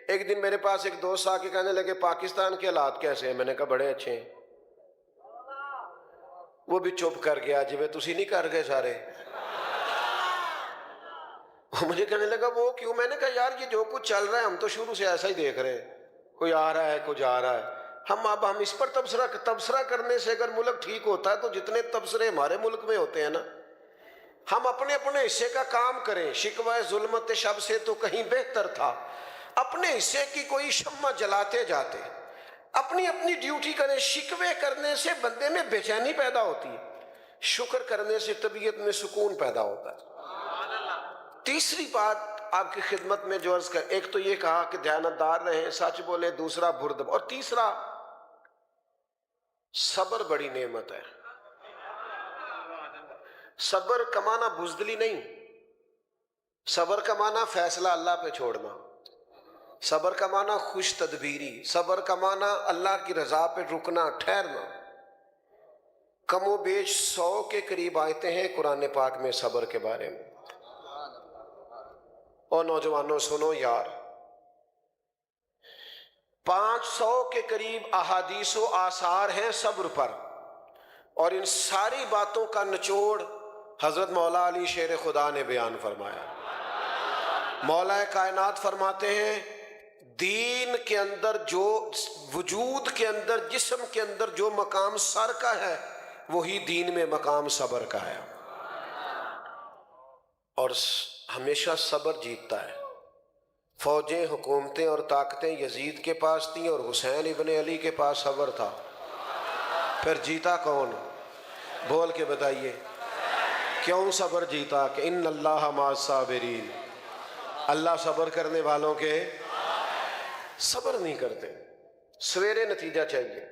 ایک دن میرے پاس ایک دوست آ کے کہنے لگے پاکستان کے حالات کیسے ہیں؟ میں نے کہا بڑے اچھے ہیں۔ وہ بھی چپ کر گیا، جی تسی نہیں کر گئے سارے؟ مجھے کہنے لگا وہ کیوں؟ میں نے کہا یار یہ جو کچھ چل رہا ہے ہم تو شروع سے ایسا ہی دیکھ رہے ہیں، کوئی آ رہا ہے کوئی جا رہا ہے۔ ہم اس پر تبصرہ کرنے سے اگر ملک ٹھیک ہوتا ہے تو جتنے تبصرے ہمارے ملک میں ہوتے ہیں نا، ہم اپنے اپنے حصے کا کام کریں۔ شکوہ ظلمت شب سے تو کہیں بہتر تھا، اپنے حصے کی کوئی شمع جلاتے جاتے، اپنی اپنی ڈیوٹی کریں۔ شکوے کرنے سے بندے میں بے چینی پیدا ہوتی ہے، شکر کرنے سے طبیعت میں سکون پیدا ہوتا ہے۔ تیسری بات آپ کی خدمت میں جو عرض کر، ایک تو یہ کہا کہ دیانتدار رہیں، سچ بولیں، دوسرا بردب، اور تیسرا صبر بڑی نعمت ہے۔ صبر کا معنی بزدلی نہیں، صبر کا معنی فیصلہ اللہ پہ چھوڑنا، صبر کا معنی خوش تدبیری، صبر کا معنی اللہ کی رضا پہ رکنا، ٹھہرنا۔ کم و بیش 100 کے قریب آیتیں ہیں قرآن پاک میں صبر کے بارے میں۔ اور نوجوانوں سنو یار، 500 کے قریب احادیث و آثار ہیں صبر پر، اور ان ساری باتوں کا نچوڑ حضرت مولا علی شیر خدا نے بیان فرمایا۔ مولا کائنات فرماتے ہیں دین کے اندر جو وجود کے اندر، جسم کے اندر جو مقام سر کا ہے وہی دین میں مقام صبر کا ہے، اور ہمیشہ صبر جیتتا ہے۔ فوجیں، حکومتیں اور طاقتیں یزید کے پاس تھیں اور حسین ابن علی کے پاس صبر تھا، پھر جیتا کون؟ بول کے بتائیے کیوں صبر جیتا؟ کہ ان اللہ مع الصابرین، اللہ صبر کرنے والوں کے، صبر نہیں کرتے، سویرے نتیجہ چاہیے۔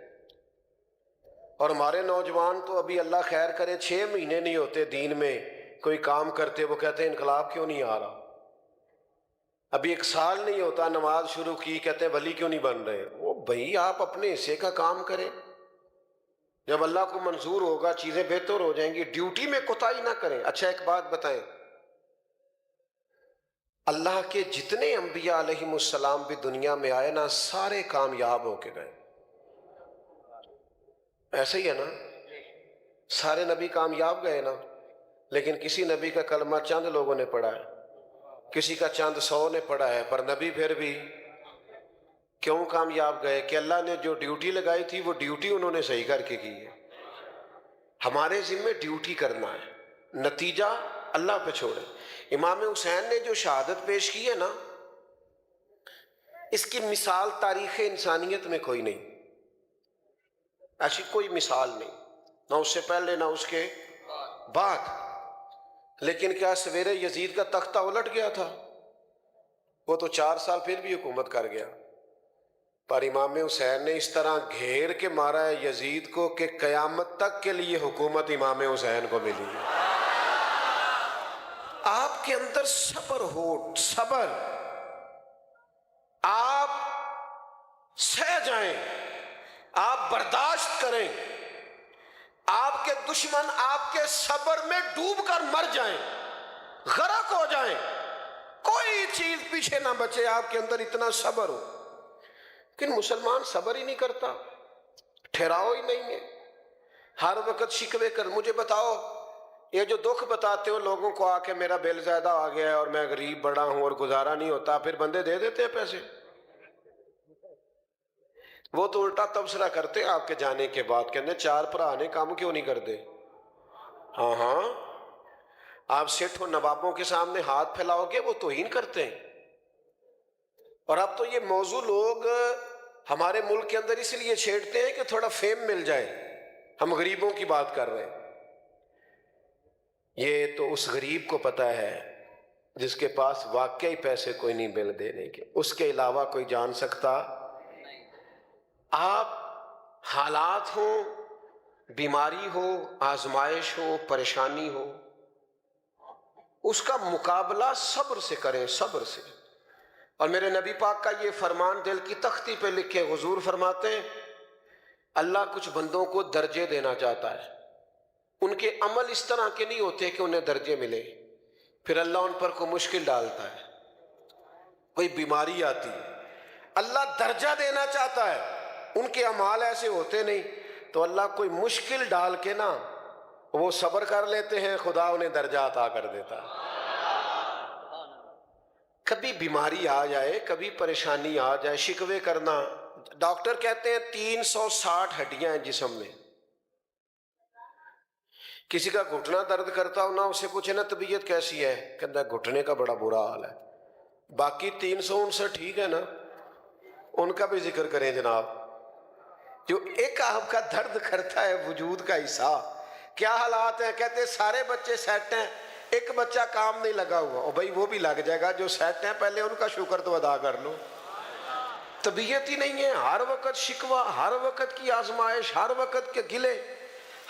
اور ہمارے نوجوان تو ابھی اللہ خیر کرے 6 مہینے نہیں ہوتے دین میں کوئی کام کرتے، وہ کہتے ہیں انقلاب کیوں نہیں آ رہا، ابھی 1 سال نہیں ہوتا نماز شروع کی کہتے ہیں ولی کیوں نہیں بن رہے۔ وہ بھائی آپ اپنے حصے کا کام کریں، جب اللہ کو منظور ہوگا چیزیں بہتر ہو جائیں گی، ڈیوٹی میں کوتاہی نہ کریں۔ اچھا ایک بات بتائیں، اللہ کے جتنے انبیاء علیہم السلام بھی دنیا میں آئے نا، سارے کامیاب ہو کے گئے، ایسے ہی ہے نا؟ سارے نبی کامیاب گئے نا، لیکن کسی نبی کا کلمہ چند لوگوں نے پڑھا ہے، کسی کا چند 100 نے پڑھا ہے، پر نبی پھر بھی کیوں کامیاب گئے؟ کہ اللہ نے جو ڈیوٹی لگائی تھی وہ ڈیوٹی انہوں نے صحیح کر کے کی ہے۔ ہمارے ذمہ ڈیوٹی کرنا ہے، نتیجہ اللہ پہ چھوڑے۔ امام حسین نے جو شہادت پیش کی ہے نا، اس کی مثال تاریخ انسانیت میں کوئی نہیں، ایسی کوئی مثال نہیں، نہ اس سے پہلے نہ اس کے بعد۔ لیکن کیا سویرے یزید کا تختہ الٹ گیا تھا؟ وہ تو 4 سال پھر بھی حکومت کر گیا، پر امام حسین نے اس طرح گھیر کے مارا ہے یزید کو کہ قیامت تک کے لیے حکومت امام حسین کو ملی ہے۔ آپ کے اندر صبر ہو، صبر، آپ سہ جائیں، آپ برداشت کریں، آپ کے دشمن آپ کے صبر میں ڈوب کر مر جائیں، غرق ہو جائیں، کوئی چیز پیچھے نہ بچے، آپ کے اندر اتنا صبر ہو۔ لیکن مسلمان صبر ہی نہیں کرتا، ٹھہراؤ ہی نہیں ہے، ہر وقت شکوے کر۔ مجھے بتاؤ یہ جو دکھ بتاتے ہو لوگوں کو آ کے میرا بل زیادہ آ گیا ہے اور میں غریب بڑا ہوں اور گزارا نہیں ہوتا، پھر بندے دے دیتے ہیں پیسے. وہ تو الٹا تبصرہ کرتے ہیں آپ کے جانے کے بعد، کہتے ہیں 4 بھرا نے کام کیوں نہیں کرتے. ہاں آپ سیٹھ و نوابوں کے سامنے ہاتھ پھیلاؤ گے وہ توہین کرتے ہیں. اور اب تو یہ موضوع لوگ ہمارے ملک کے اندر اس لیے چھیڑتے ہیں کہ تھوڑا فیم مل جائے، ہم غریبوں کی بات کر رہے ہیں. یہ تو اس غریب کو پتہ ہے جس کے پاس واقعی پیسے کوئی نہیں بل دینے کے، اس کے علاوہ کوئی جان سکتا. آپ حالات ہو، بیماری ہو، آزمائش ہو، پریشانی ہو، اس کا مقابلہ صبر سے کریں، صبر سے. اور میرے نبی پاک کا یہ فرمان دل کی تختی پہ لکھے، حضور فرماتے ہیں اللہ کچھ بندوں کو درجے دینا چاہتا ہے، ان کے عمل اس طرح کے نہیں ہوتے کہ انہیں درجے ملے، پھر اللہ ان پر کوئی مشکل ڈالتا ہے، کوئی بیماری آتی ہے، اللہ درجہ دینا چاہتا ہے، ان کے اعمال ایسے ہوتے نہیں، تو اللہ کوئی مشکل ڈال کے نا وہ صبر کر لیتے ہیں، خدا انہیں درجہ عطا کر دیتا ہے. کبھی بیماری آ جائے، کبھی پریشانی آ جائے، شکوے کرنا. ڈاکٹر کہتے ہیں 360 ہڈیاں ہیں جسم میں. کسی کا گھٹنا درد کرتا ہو نا، اسے پوچھے نا طبیعت کیسی ہے، کہتا ہے گھٹنے کا بڑا برا حال ہے. باقی 359 ٹھیک ہے نا، ان کا بھی ذکر کریں جناب. جو ایک آپ کا درد کرتا ہے وجود کا حصہ، کیا حالات ہیں؟ کہتے ہیں سارے بچے سیٹ ہیں، ایک بچہ کام نہیں لگا ہوا. اور بھائی وہ بھی لگ جائے گا، جو سیٹ ہیں پہلے ان کا شکر تو ادا کر لو. طبیعت ہی نہیں ہے، ہر وقت شکوہ، ہر وقت کی آزمائش، ہر وقت کے گلے،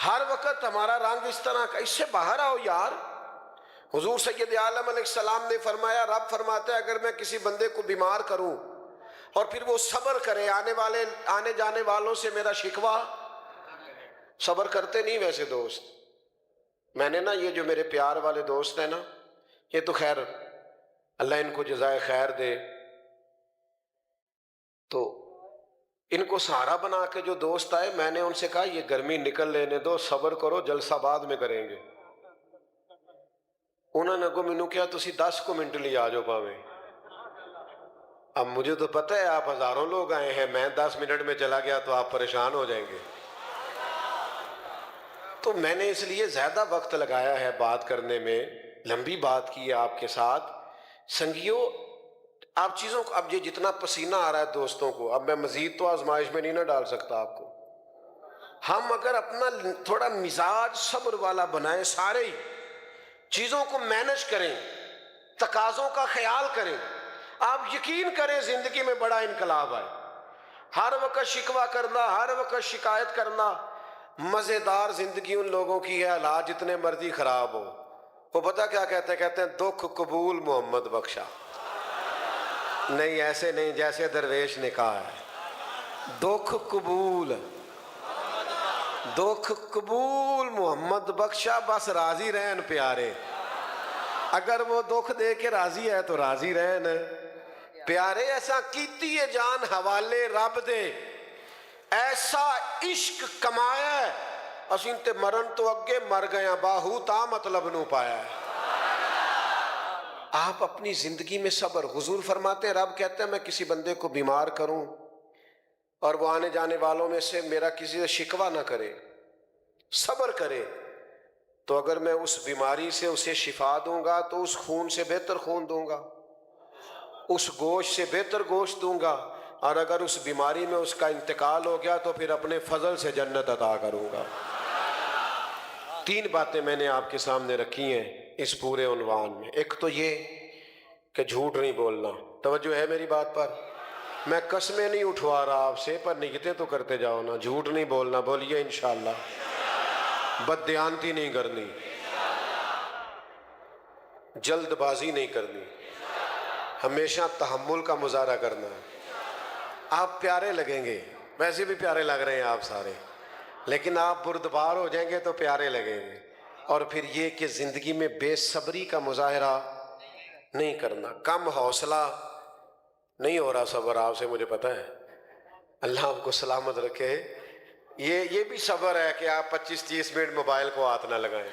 ہر وقت ہمارا رنگ اس طرح کا. اس سے باہر آؤ یار. حضور سید عالم علیہ السلام نے فرمایا، رب فرماتا ہے اگر میں کسی بندے کو بیمار کروں اور پھر وہ صبر کرے، آنے جانے والوں سے میرا شکوہ، صبر کرتے نہیں ویسے دوست. میں نے نا یہ جو میرے پیار والے دوست ہیں نا، یہ تو خیر اللہ ان کو جزائے خیر دے، تو ان کو سہارا بنا کے جو دوست آئے، میں نے ان سے کہا یہ گرمی نکل لینے دو، صبر کرو، جلسہ بعد میں کریں گے. انہوں نے کہا مینوں کیا تسی 10 منٹ لی آ جاؤ پاویں. اب مجھے تو پتہ ہے آپ ہزاروں لوگ آئے ہیں، میں 10 منٹ میں چلا گیا تو آپ پریشان ہو جائیں گے. تو میں نے اس لیے زیادہ وقت لگایا ہے بات کرنے میں، لمبی بات کی ہے آپ کے ساتھ. سنگیو آپ چیزوں کو، اب یہ جتنا پسینہ آ رہا ہے دوستوں کو، اب میں مزید تو آزمائش میں نہیں نہ ڈال سکتا آپ کو. ہم اگر اپنا تھوڑا مزاج صبر والا بنائیں، سارے ہی چیزوں کو مینج کریں، تقاضوں کا خیال کریں، آپ یقین کریں زندگی میں بڑا انقلاب آئے. ہر وقت شکوہ کرنا، ہر وقت شکایت کرنا، مزیدار زندگی ان لوگوں کی ہے حالات جتنے مرضی خراب ہو. وہ پتہ کیا کہتے ہیں دکھ قبول محمد بخشا. نہیں ایسے نہیں جیسے درویش نے کہا ہے، دکھ قبول، دکھ قبول محمد بخشا، بس راضی رہن پیارے. اگر وہ دکھ دے کے راضی ہے تو راضی رہن پیارے. ایسا کیتی ہے جان حوالے رب دے، ایسا عشق کمایا ہے اسیں تے مرن تو اگے مر گیا، باہو تا مطلب نو پایا ہے. آپ اپنی زندگی میں صبر. حضور فرماتے ہیں، رب کہتے ہیں میں کسی بندے کو بیمار کروں اور وہ آنے جانے والوں میں سے میرا کسی سے شکوہ نہ کرے، صبر کرے، تو اگر میں اس بیماری سے اسے شفا دوں گا تو اس خون سے بہتر خون دوں گا، اس گوشت سے بہتر گوشت دوں گا، اور اگر اس بیماری میں اس کا انتقال ہو گیا تو پھر اپنے فضل سے جنت عطا کروں گا. 3 باتیں میں نے آپ کے سامنے رکھی ہیں اس پورے عنوان میں. ایک تو یہ کہ جھوٹ نہیں بولنا. توجہ ہے میری بات پر؟ میں قسمیں نہیں اٹھوا رہا آپ سے، پر نیتیں تو کرتے جاؤ نا. جھوٹ نہیں بولنا، بولیے انشاءاللہ. بددیانتی نہیں کرنی، جلد بازی نہیں کرنی، ہمیشہ تحمل کا مظاہرہ کرنا ہے. آپ پیارے لگیں گے، ویسے بھی پیارے لگ رہے ہیں آپ سارے، لیکن آپ بردبار ہو جائیں گے تو پیارے لگیں گے. اور پھر یہ کہ زندگی میں بے صبری کا مظاہرہ نہیں کرنا. کم حوصلہ نہیں ہو رہا صبر آپ سے، مجھے پتہ ہے. اللہ آپ کو سلامت رکھے. یہ بھی صبر ہے کہ آپ 25-30 منٹ موبائل کو ہاتھ نہ لگائیں.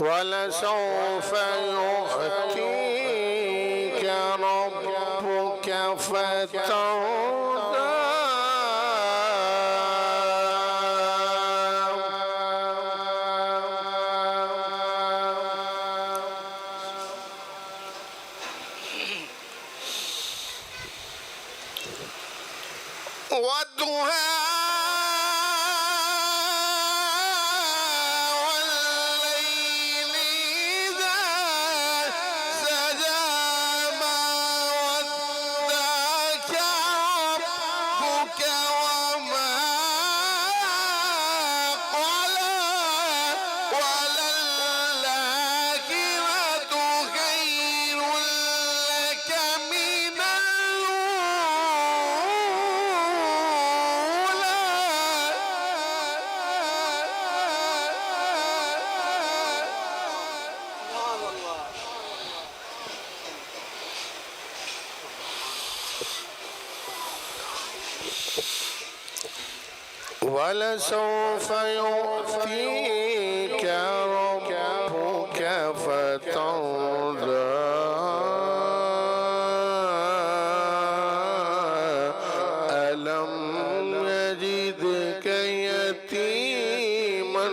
ولسوف يعطيك ربك فترضى والضحى ولسوف يعطيك ربك فترضى ألم يجدك يتيما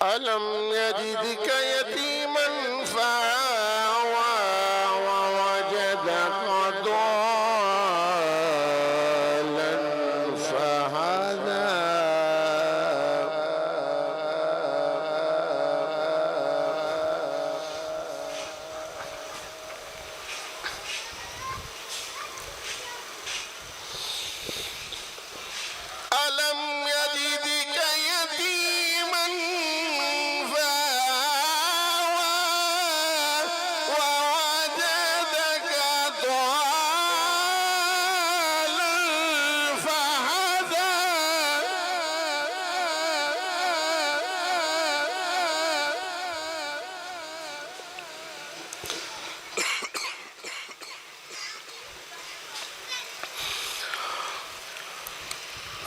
ألم يجدك يتيما فآوى ووجدك ضالا فهدى ألم يجدك يتيما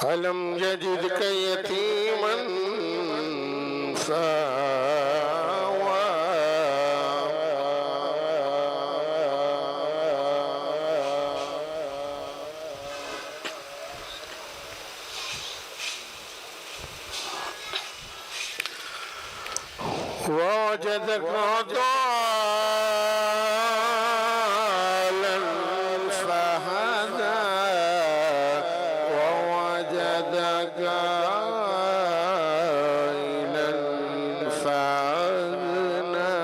ألم يجدك يتيما فآوى ووجدك ضالا فهدى ووجدك عائلا فأغنى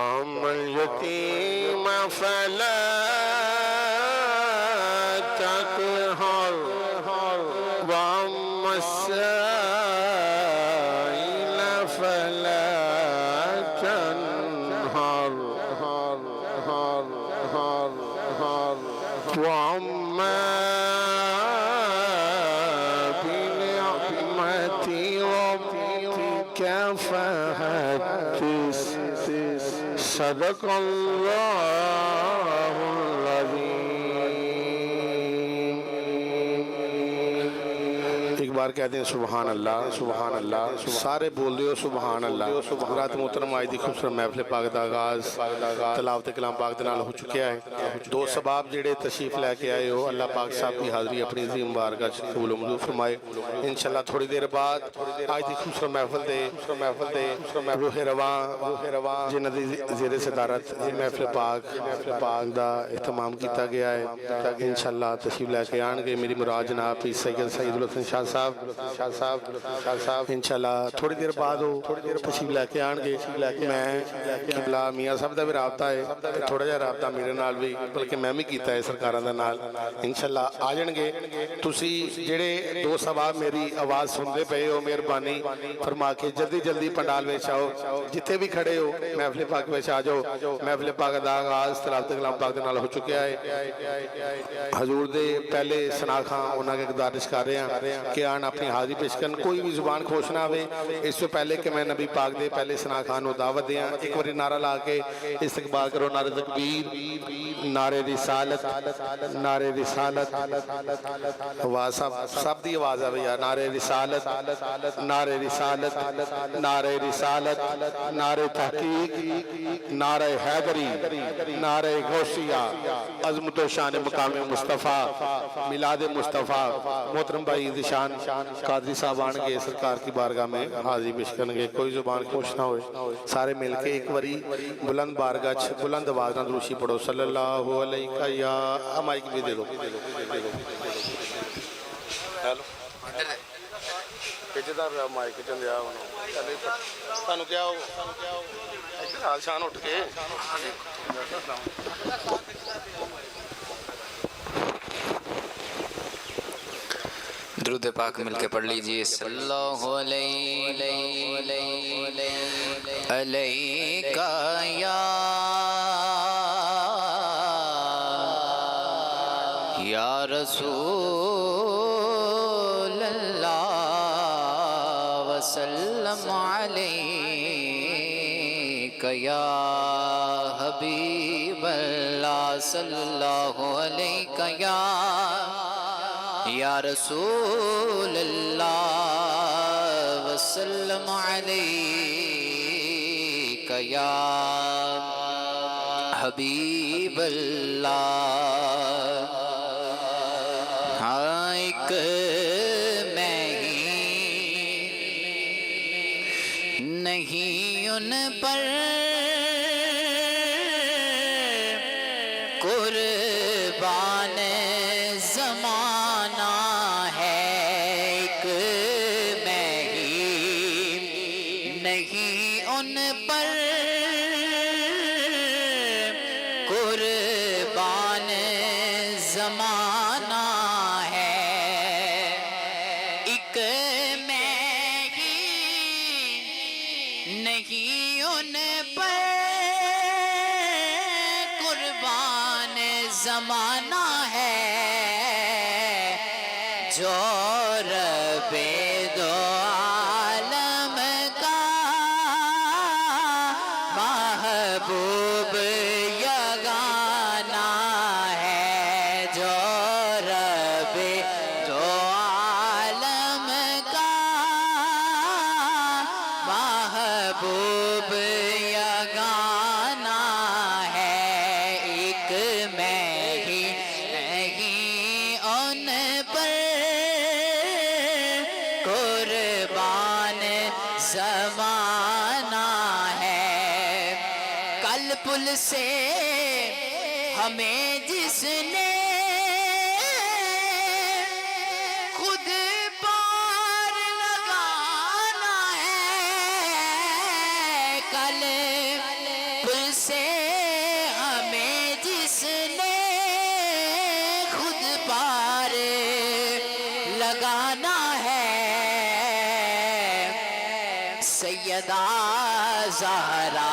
وأما اليتيم فلا تقهر وأما السائل فلا تنهر وأما بنعمة ربك فحدث صدق الله العظيم. ایک بار کہتے ہیں سبحان اللہ سبحان اللہ. سارے بول دیو سبحان اللہ. حضرات محترم آج دی خوبصورت محفل پاک دا آغاز تلاوت کلام پاک دے نال ہو چکیا ہے. دو سباب جڑے تشریف لے کے آئے ہو اللہ پاک صاحب کی حاضری اپنی عظیم بارگاہ وچ قبول و منظور فرمائے. انشاءاللہ تھوڑی دیر بعد آج دی خوبصورت محفل دے روح رواں جنہاں دی زیر صدارت محفل پاک دا اہتمام کیتا گیا ہے. انشاءاللہ تشریف لے کے آن گے میری مراد جناب سید الحسن شاہ صاحب انشاءاللہ تھوڑی دیر بعد ہو تشریف لے کے آن گے. میں قبلہ میاں صاحب دا بھی رابطہ ہے تھوڑا جہا رابطہ میرے نال بھی بلکہ میں بھی کیتا ہے سرکاراں دا نال. انشاءاللہ آ جان گے. تسی جڑے دو ثواب میری آواز سن دے پئے ہو مہربانی فرما کے جلدی جلدی پنڈال وچ آؤ. جتھے بھی کھڑے ہو محفل پاک وچ آ جاؤ. محفل پاک دا آغاز تلاوت کلام پاک دے نال ہو چکیا ہے. حضور دے پہلے ثنا خان انہاں کے گزارش کر رہے ہیں کہ آن اپنی حاضری پیش کرن. کوئی بھی زبان کھوش نہ ہوئے اس سے پہلے کہ میں نبی پاک دے پہلے ثنا خان نو دعوت دیاں. ایک بار نعرہ لا کے استقبال کرو. نعرہ تکبیر نعرہ رسالت نعرہ رسالت. آواز سب دی آواز ہے بھیا. نعرہ رسالت نعرہ رسالت نعرہ رسالت نعرہ تحقیق نعرہ حیدری نعرہ غوثیہ عظمت و شان مقام مصطفیٰ میلاد مصطفیٰ. محترم بھائی ذیشان قادری صاحب آن گے سرکار کی بارگاہ میں حاضری پیش کرن گے. کوئی زبان خوش نہ ہوئے سارے مل کے ایک وری بلند بارگاہ بلند آواز نہ دروشی پڑھو صلی اللہ علیہ یا مائک بھی دے دو. پیچھدار مائک چندیا تانوں کیا ہو ادھر حال شان اٹھ کے درود پاک مل کے پڑھ لیجئے. صلی اللہ علیہ یا رسول اللہ وسلم علیک یا حبیب اللہ. صلی اللہ علیہ یا رسول اللہ وسلم علیک یا حبیب اللہ. ہاں ایک میں ہی نہیں ان پر قربان زمانہ ہے. ایک میں ہی نہیں ان پر قربان زمانہ ہے. ایک میں ہی نہیں ان پر قربان زمانہ ہے. جو رب دو عالم کا محبوب یگانہ ہے. جو رب دو عالم کا محبوب یگانہ ہے. ایک میں ہی نہیں ان پر قربان زمانہ ہے. کل پل سے ہمیں جس نے خود پار لگانا ہے. کل پل سیدہ زہرا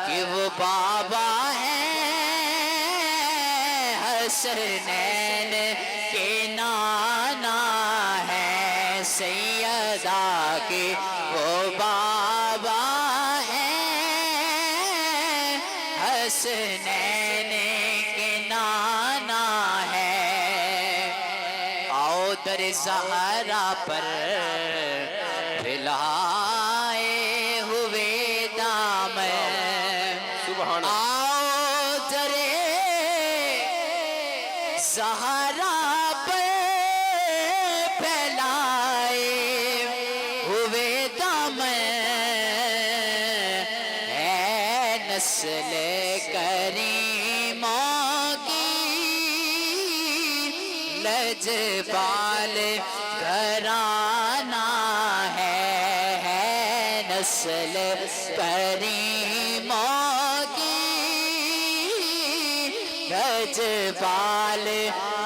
کہ وہ بابا ہیں، حسنین کے نانا ہیں، سیدہ کے وہ بابا ہیں، حسنین کے نانا ہیں۔ آؤ در زہرا پر پھیلائے ہوئے دامن، آؤ در زہرا پر پھیلائے ہوئے دامن، ہے نسل کریموں کی لجپال گھرانہ ہے، نسل کریموں کی لجپال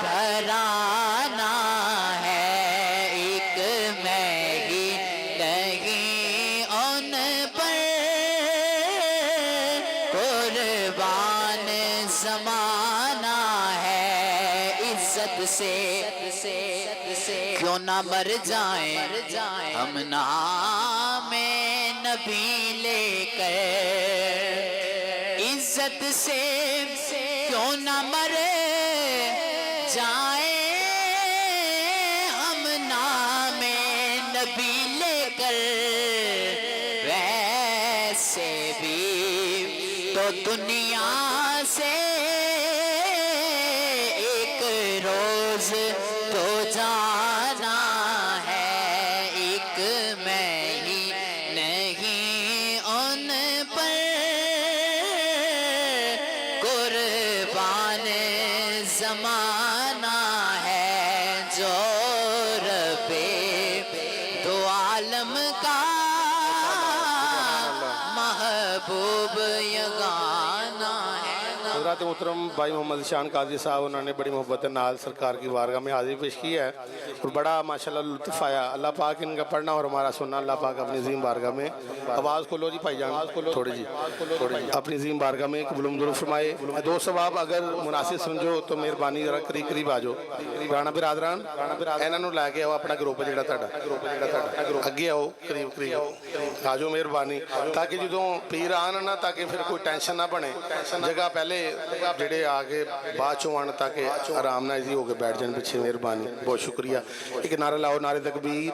گھرانہ ہے، ایک میں ہی نہیں ان پر قربان زمانہ ہے، عزت سے کیوں نہ مر جائیں ہم نام نبی لے کر، عزت سے کیوں نہ مر جائیں ہم نام نبی لے کر، ویسے بھی تو دنیا سے ایک روز تو جانا ہے، ایک میں ہی نہیں ان پر قربان زمانہ ہے، جو رب دو عالم کا محبوب یگانہ ہے۔ حضرات محترم بھائی محمد ذیشان قاضی صاحب، انہوں نے بڑی محبت نال سرکار کی بارگاہ میں حاضری پیش کی ہے اور بڑا ماشاءاللہ لطف آیا۔ اللہ پاک ان کا پڑھنا اور ہمارا سننا اللہ پاک اپنی عظیم بارگاہ میں، آواز کھولو جی بھائی جان، تھوڑی جی اپنی عظیم بارگاہ میں قبول منظور فرمائے۔ دو ثواب اگر مناسب سمجھو تو مہربانی ذرا قریب قریب آ جاؤ۔ رانا برادران انہاں نوں لے کے آؤ، اپنا گروپ جڑا تہاڈا اگے آؤ، قریب قریب آ جاؤ مہربانی، تاکہ جدوں پیر آن نا تاکہ پھر کوئی ٹینشن نہ بنے، جگہ پہلے جڑے آگے بعد چوں آن تاکہ آرام نہ ایزی ہو کے بیٹھ جان پیچھے، مہربانی بہت شکریہ۔ ایک نعرہ لاؤ، نعرہ تکبیر۔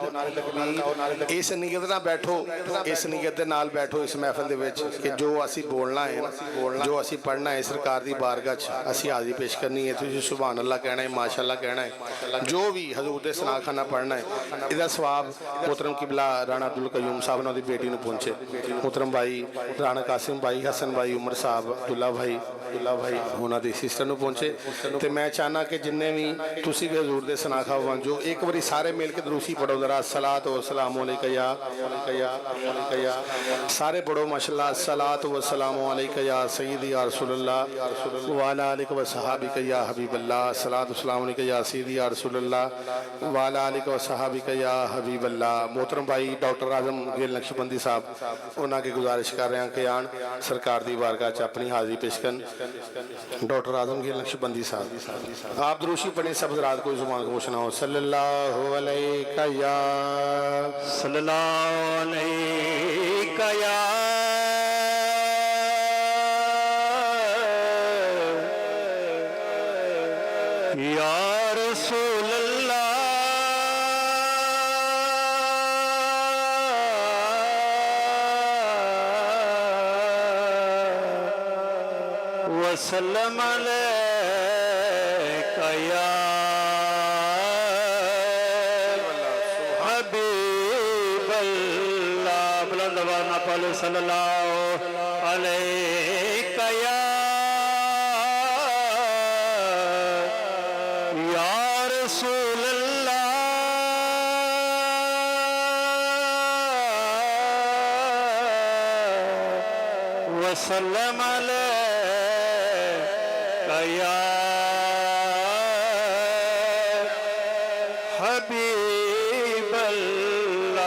اس نیت نہ بیٹھو، اس نیت دے نال بیٹھو اس محفل دے وچ کہ جو اسی بولنا ہے، جو اسی پڑھنا ہے سرکار دی بارگاہ چ اسی حاضری پیش کرنی ہے، تسی سبحان اللہ کہنا ہے، ماشاءاللہ کہنا ہے، جو بھی حضور دے ثنا خانہ پڑھنا ہے، ادھا ثواب محترم قبلہ رانا عبدالقیوم صاحب نے دی بیٹی نو پہنچے، محترم بھائی رانا قاسم بھائی، حسن بھائی، عمر صاحب، عبداللہ بھائی انہاں دی سسٹر نو پہنچے۔ تے میں چاہنا کہ جننے بھی تسی بھی حضور دے ثنا خواہ وانجو ایک باری سارے مل کے دروسی پڑھو ذرا، الصلاۃ والسلام علیکہ یا سارے پڑھو ماشاءاللہ، الصلاۃ والسلام علیکہ یا سیدی یا رسول اللہ وعلی آلک و صحابک یا حبیب اللہ، الصلاۃ والسلام علیکہ یا سیدی یا رسول اللہ وعلی آلک و صحابک یا حبیب اللہ۔ محترم بھائی ڈاکٹر اعظم گیل نقشبندی صاحب انہاں کی گزارش کر رہے ہیں کہ آن سرکار دی بارگاہ چ اپنی حاضری پیش کرن۔ ڈاکٹر اعظم گیل نقشبندی صاحب آپ دروشی پڑھیں، سب حضرات کوئی زبان کو پوچھنا ہو۔ صلی اللہ علیہ یا صلی اللہ علیہ یا رسول اللہ وسلم علیکہ یا حبیب اللہ، بلند آواز نہ پڑھو، صلی اللہ علیکہ یا رسول اللہ وسلم علیکہ یا حبیب اللہ۔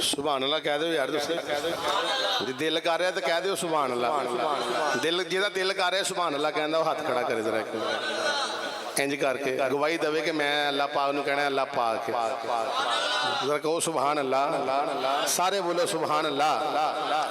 ਸੁਭਾਨ ਅੱਲਾ ਕਹਿ ਦਿਓ ਯਾਰ ਤੁਸੀਂ ਜੇ ਦਿਲ ਕਰ ਰਿਹਾ ਤਾਂ ਕਹਿ ਦਿਓ ਸੁਭਾਨ ਅੱਲਾ ਦਿਲ ਜਿਹਦਾ ਦਿਲ ਕਰ ਰਿਹਾ ਸੁਭਾਨ ਅੱਲਾ ਕਹਿੰਦਾ ਉਹ ਹੱਥ ਖੜਾ ਕਰੇ ਜ਼ਰਾ ਇੰਜ ਕਰਕੇ ਗਵਾਹੀ ਦੇਵੇ ਕਿ ਮੈਂ ਅੱਲਾ ਪਾਕ ਨੂੰ ਕਹਿਣਾ ਅੱਲਾ ਪਾਕ ਜ਼ਰਾ ਕਹੋ ਸੁਭਾਨ ਅੱਲਾ ਸਾਰੇ ਬੋਲੋ ਸੁਭਾਨ ਅੱਲਾ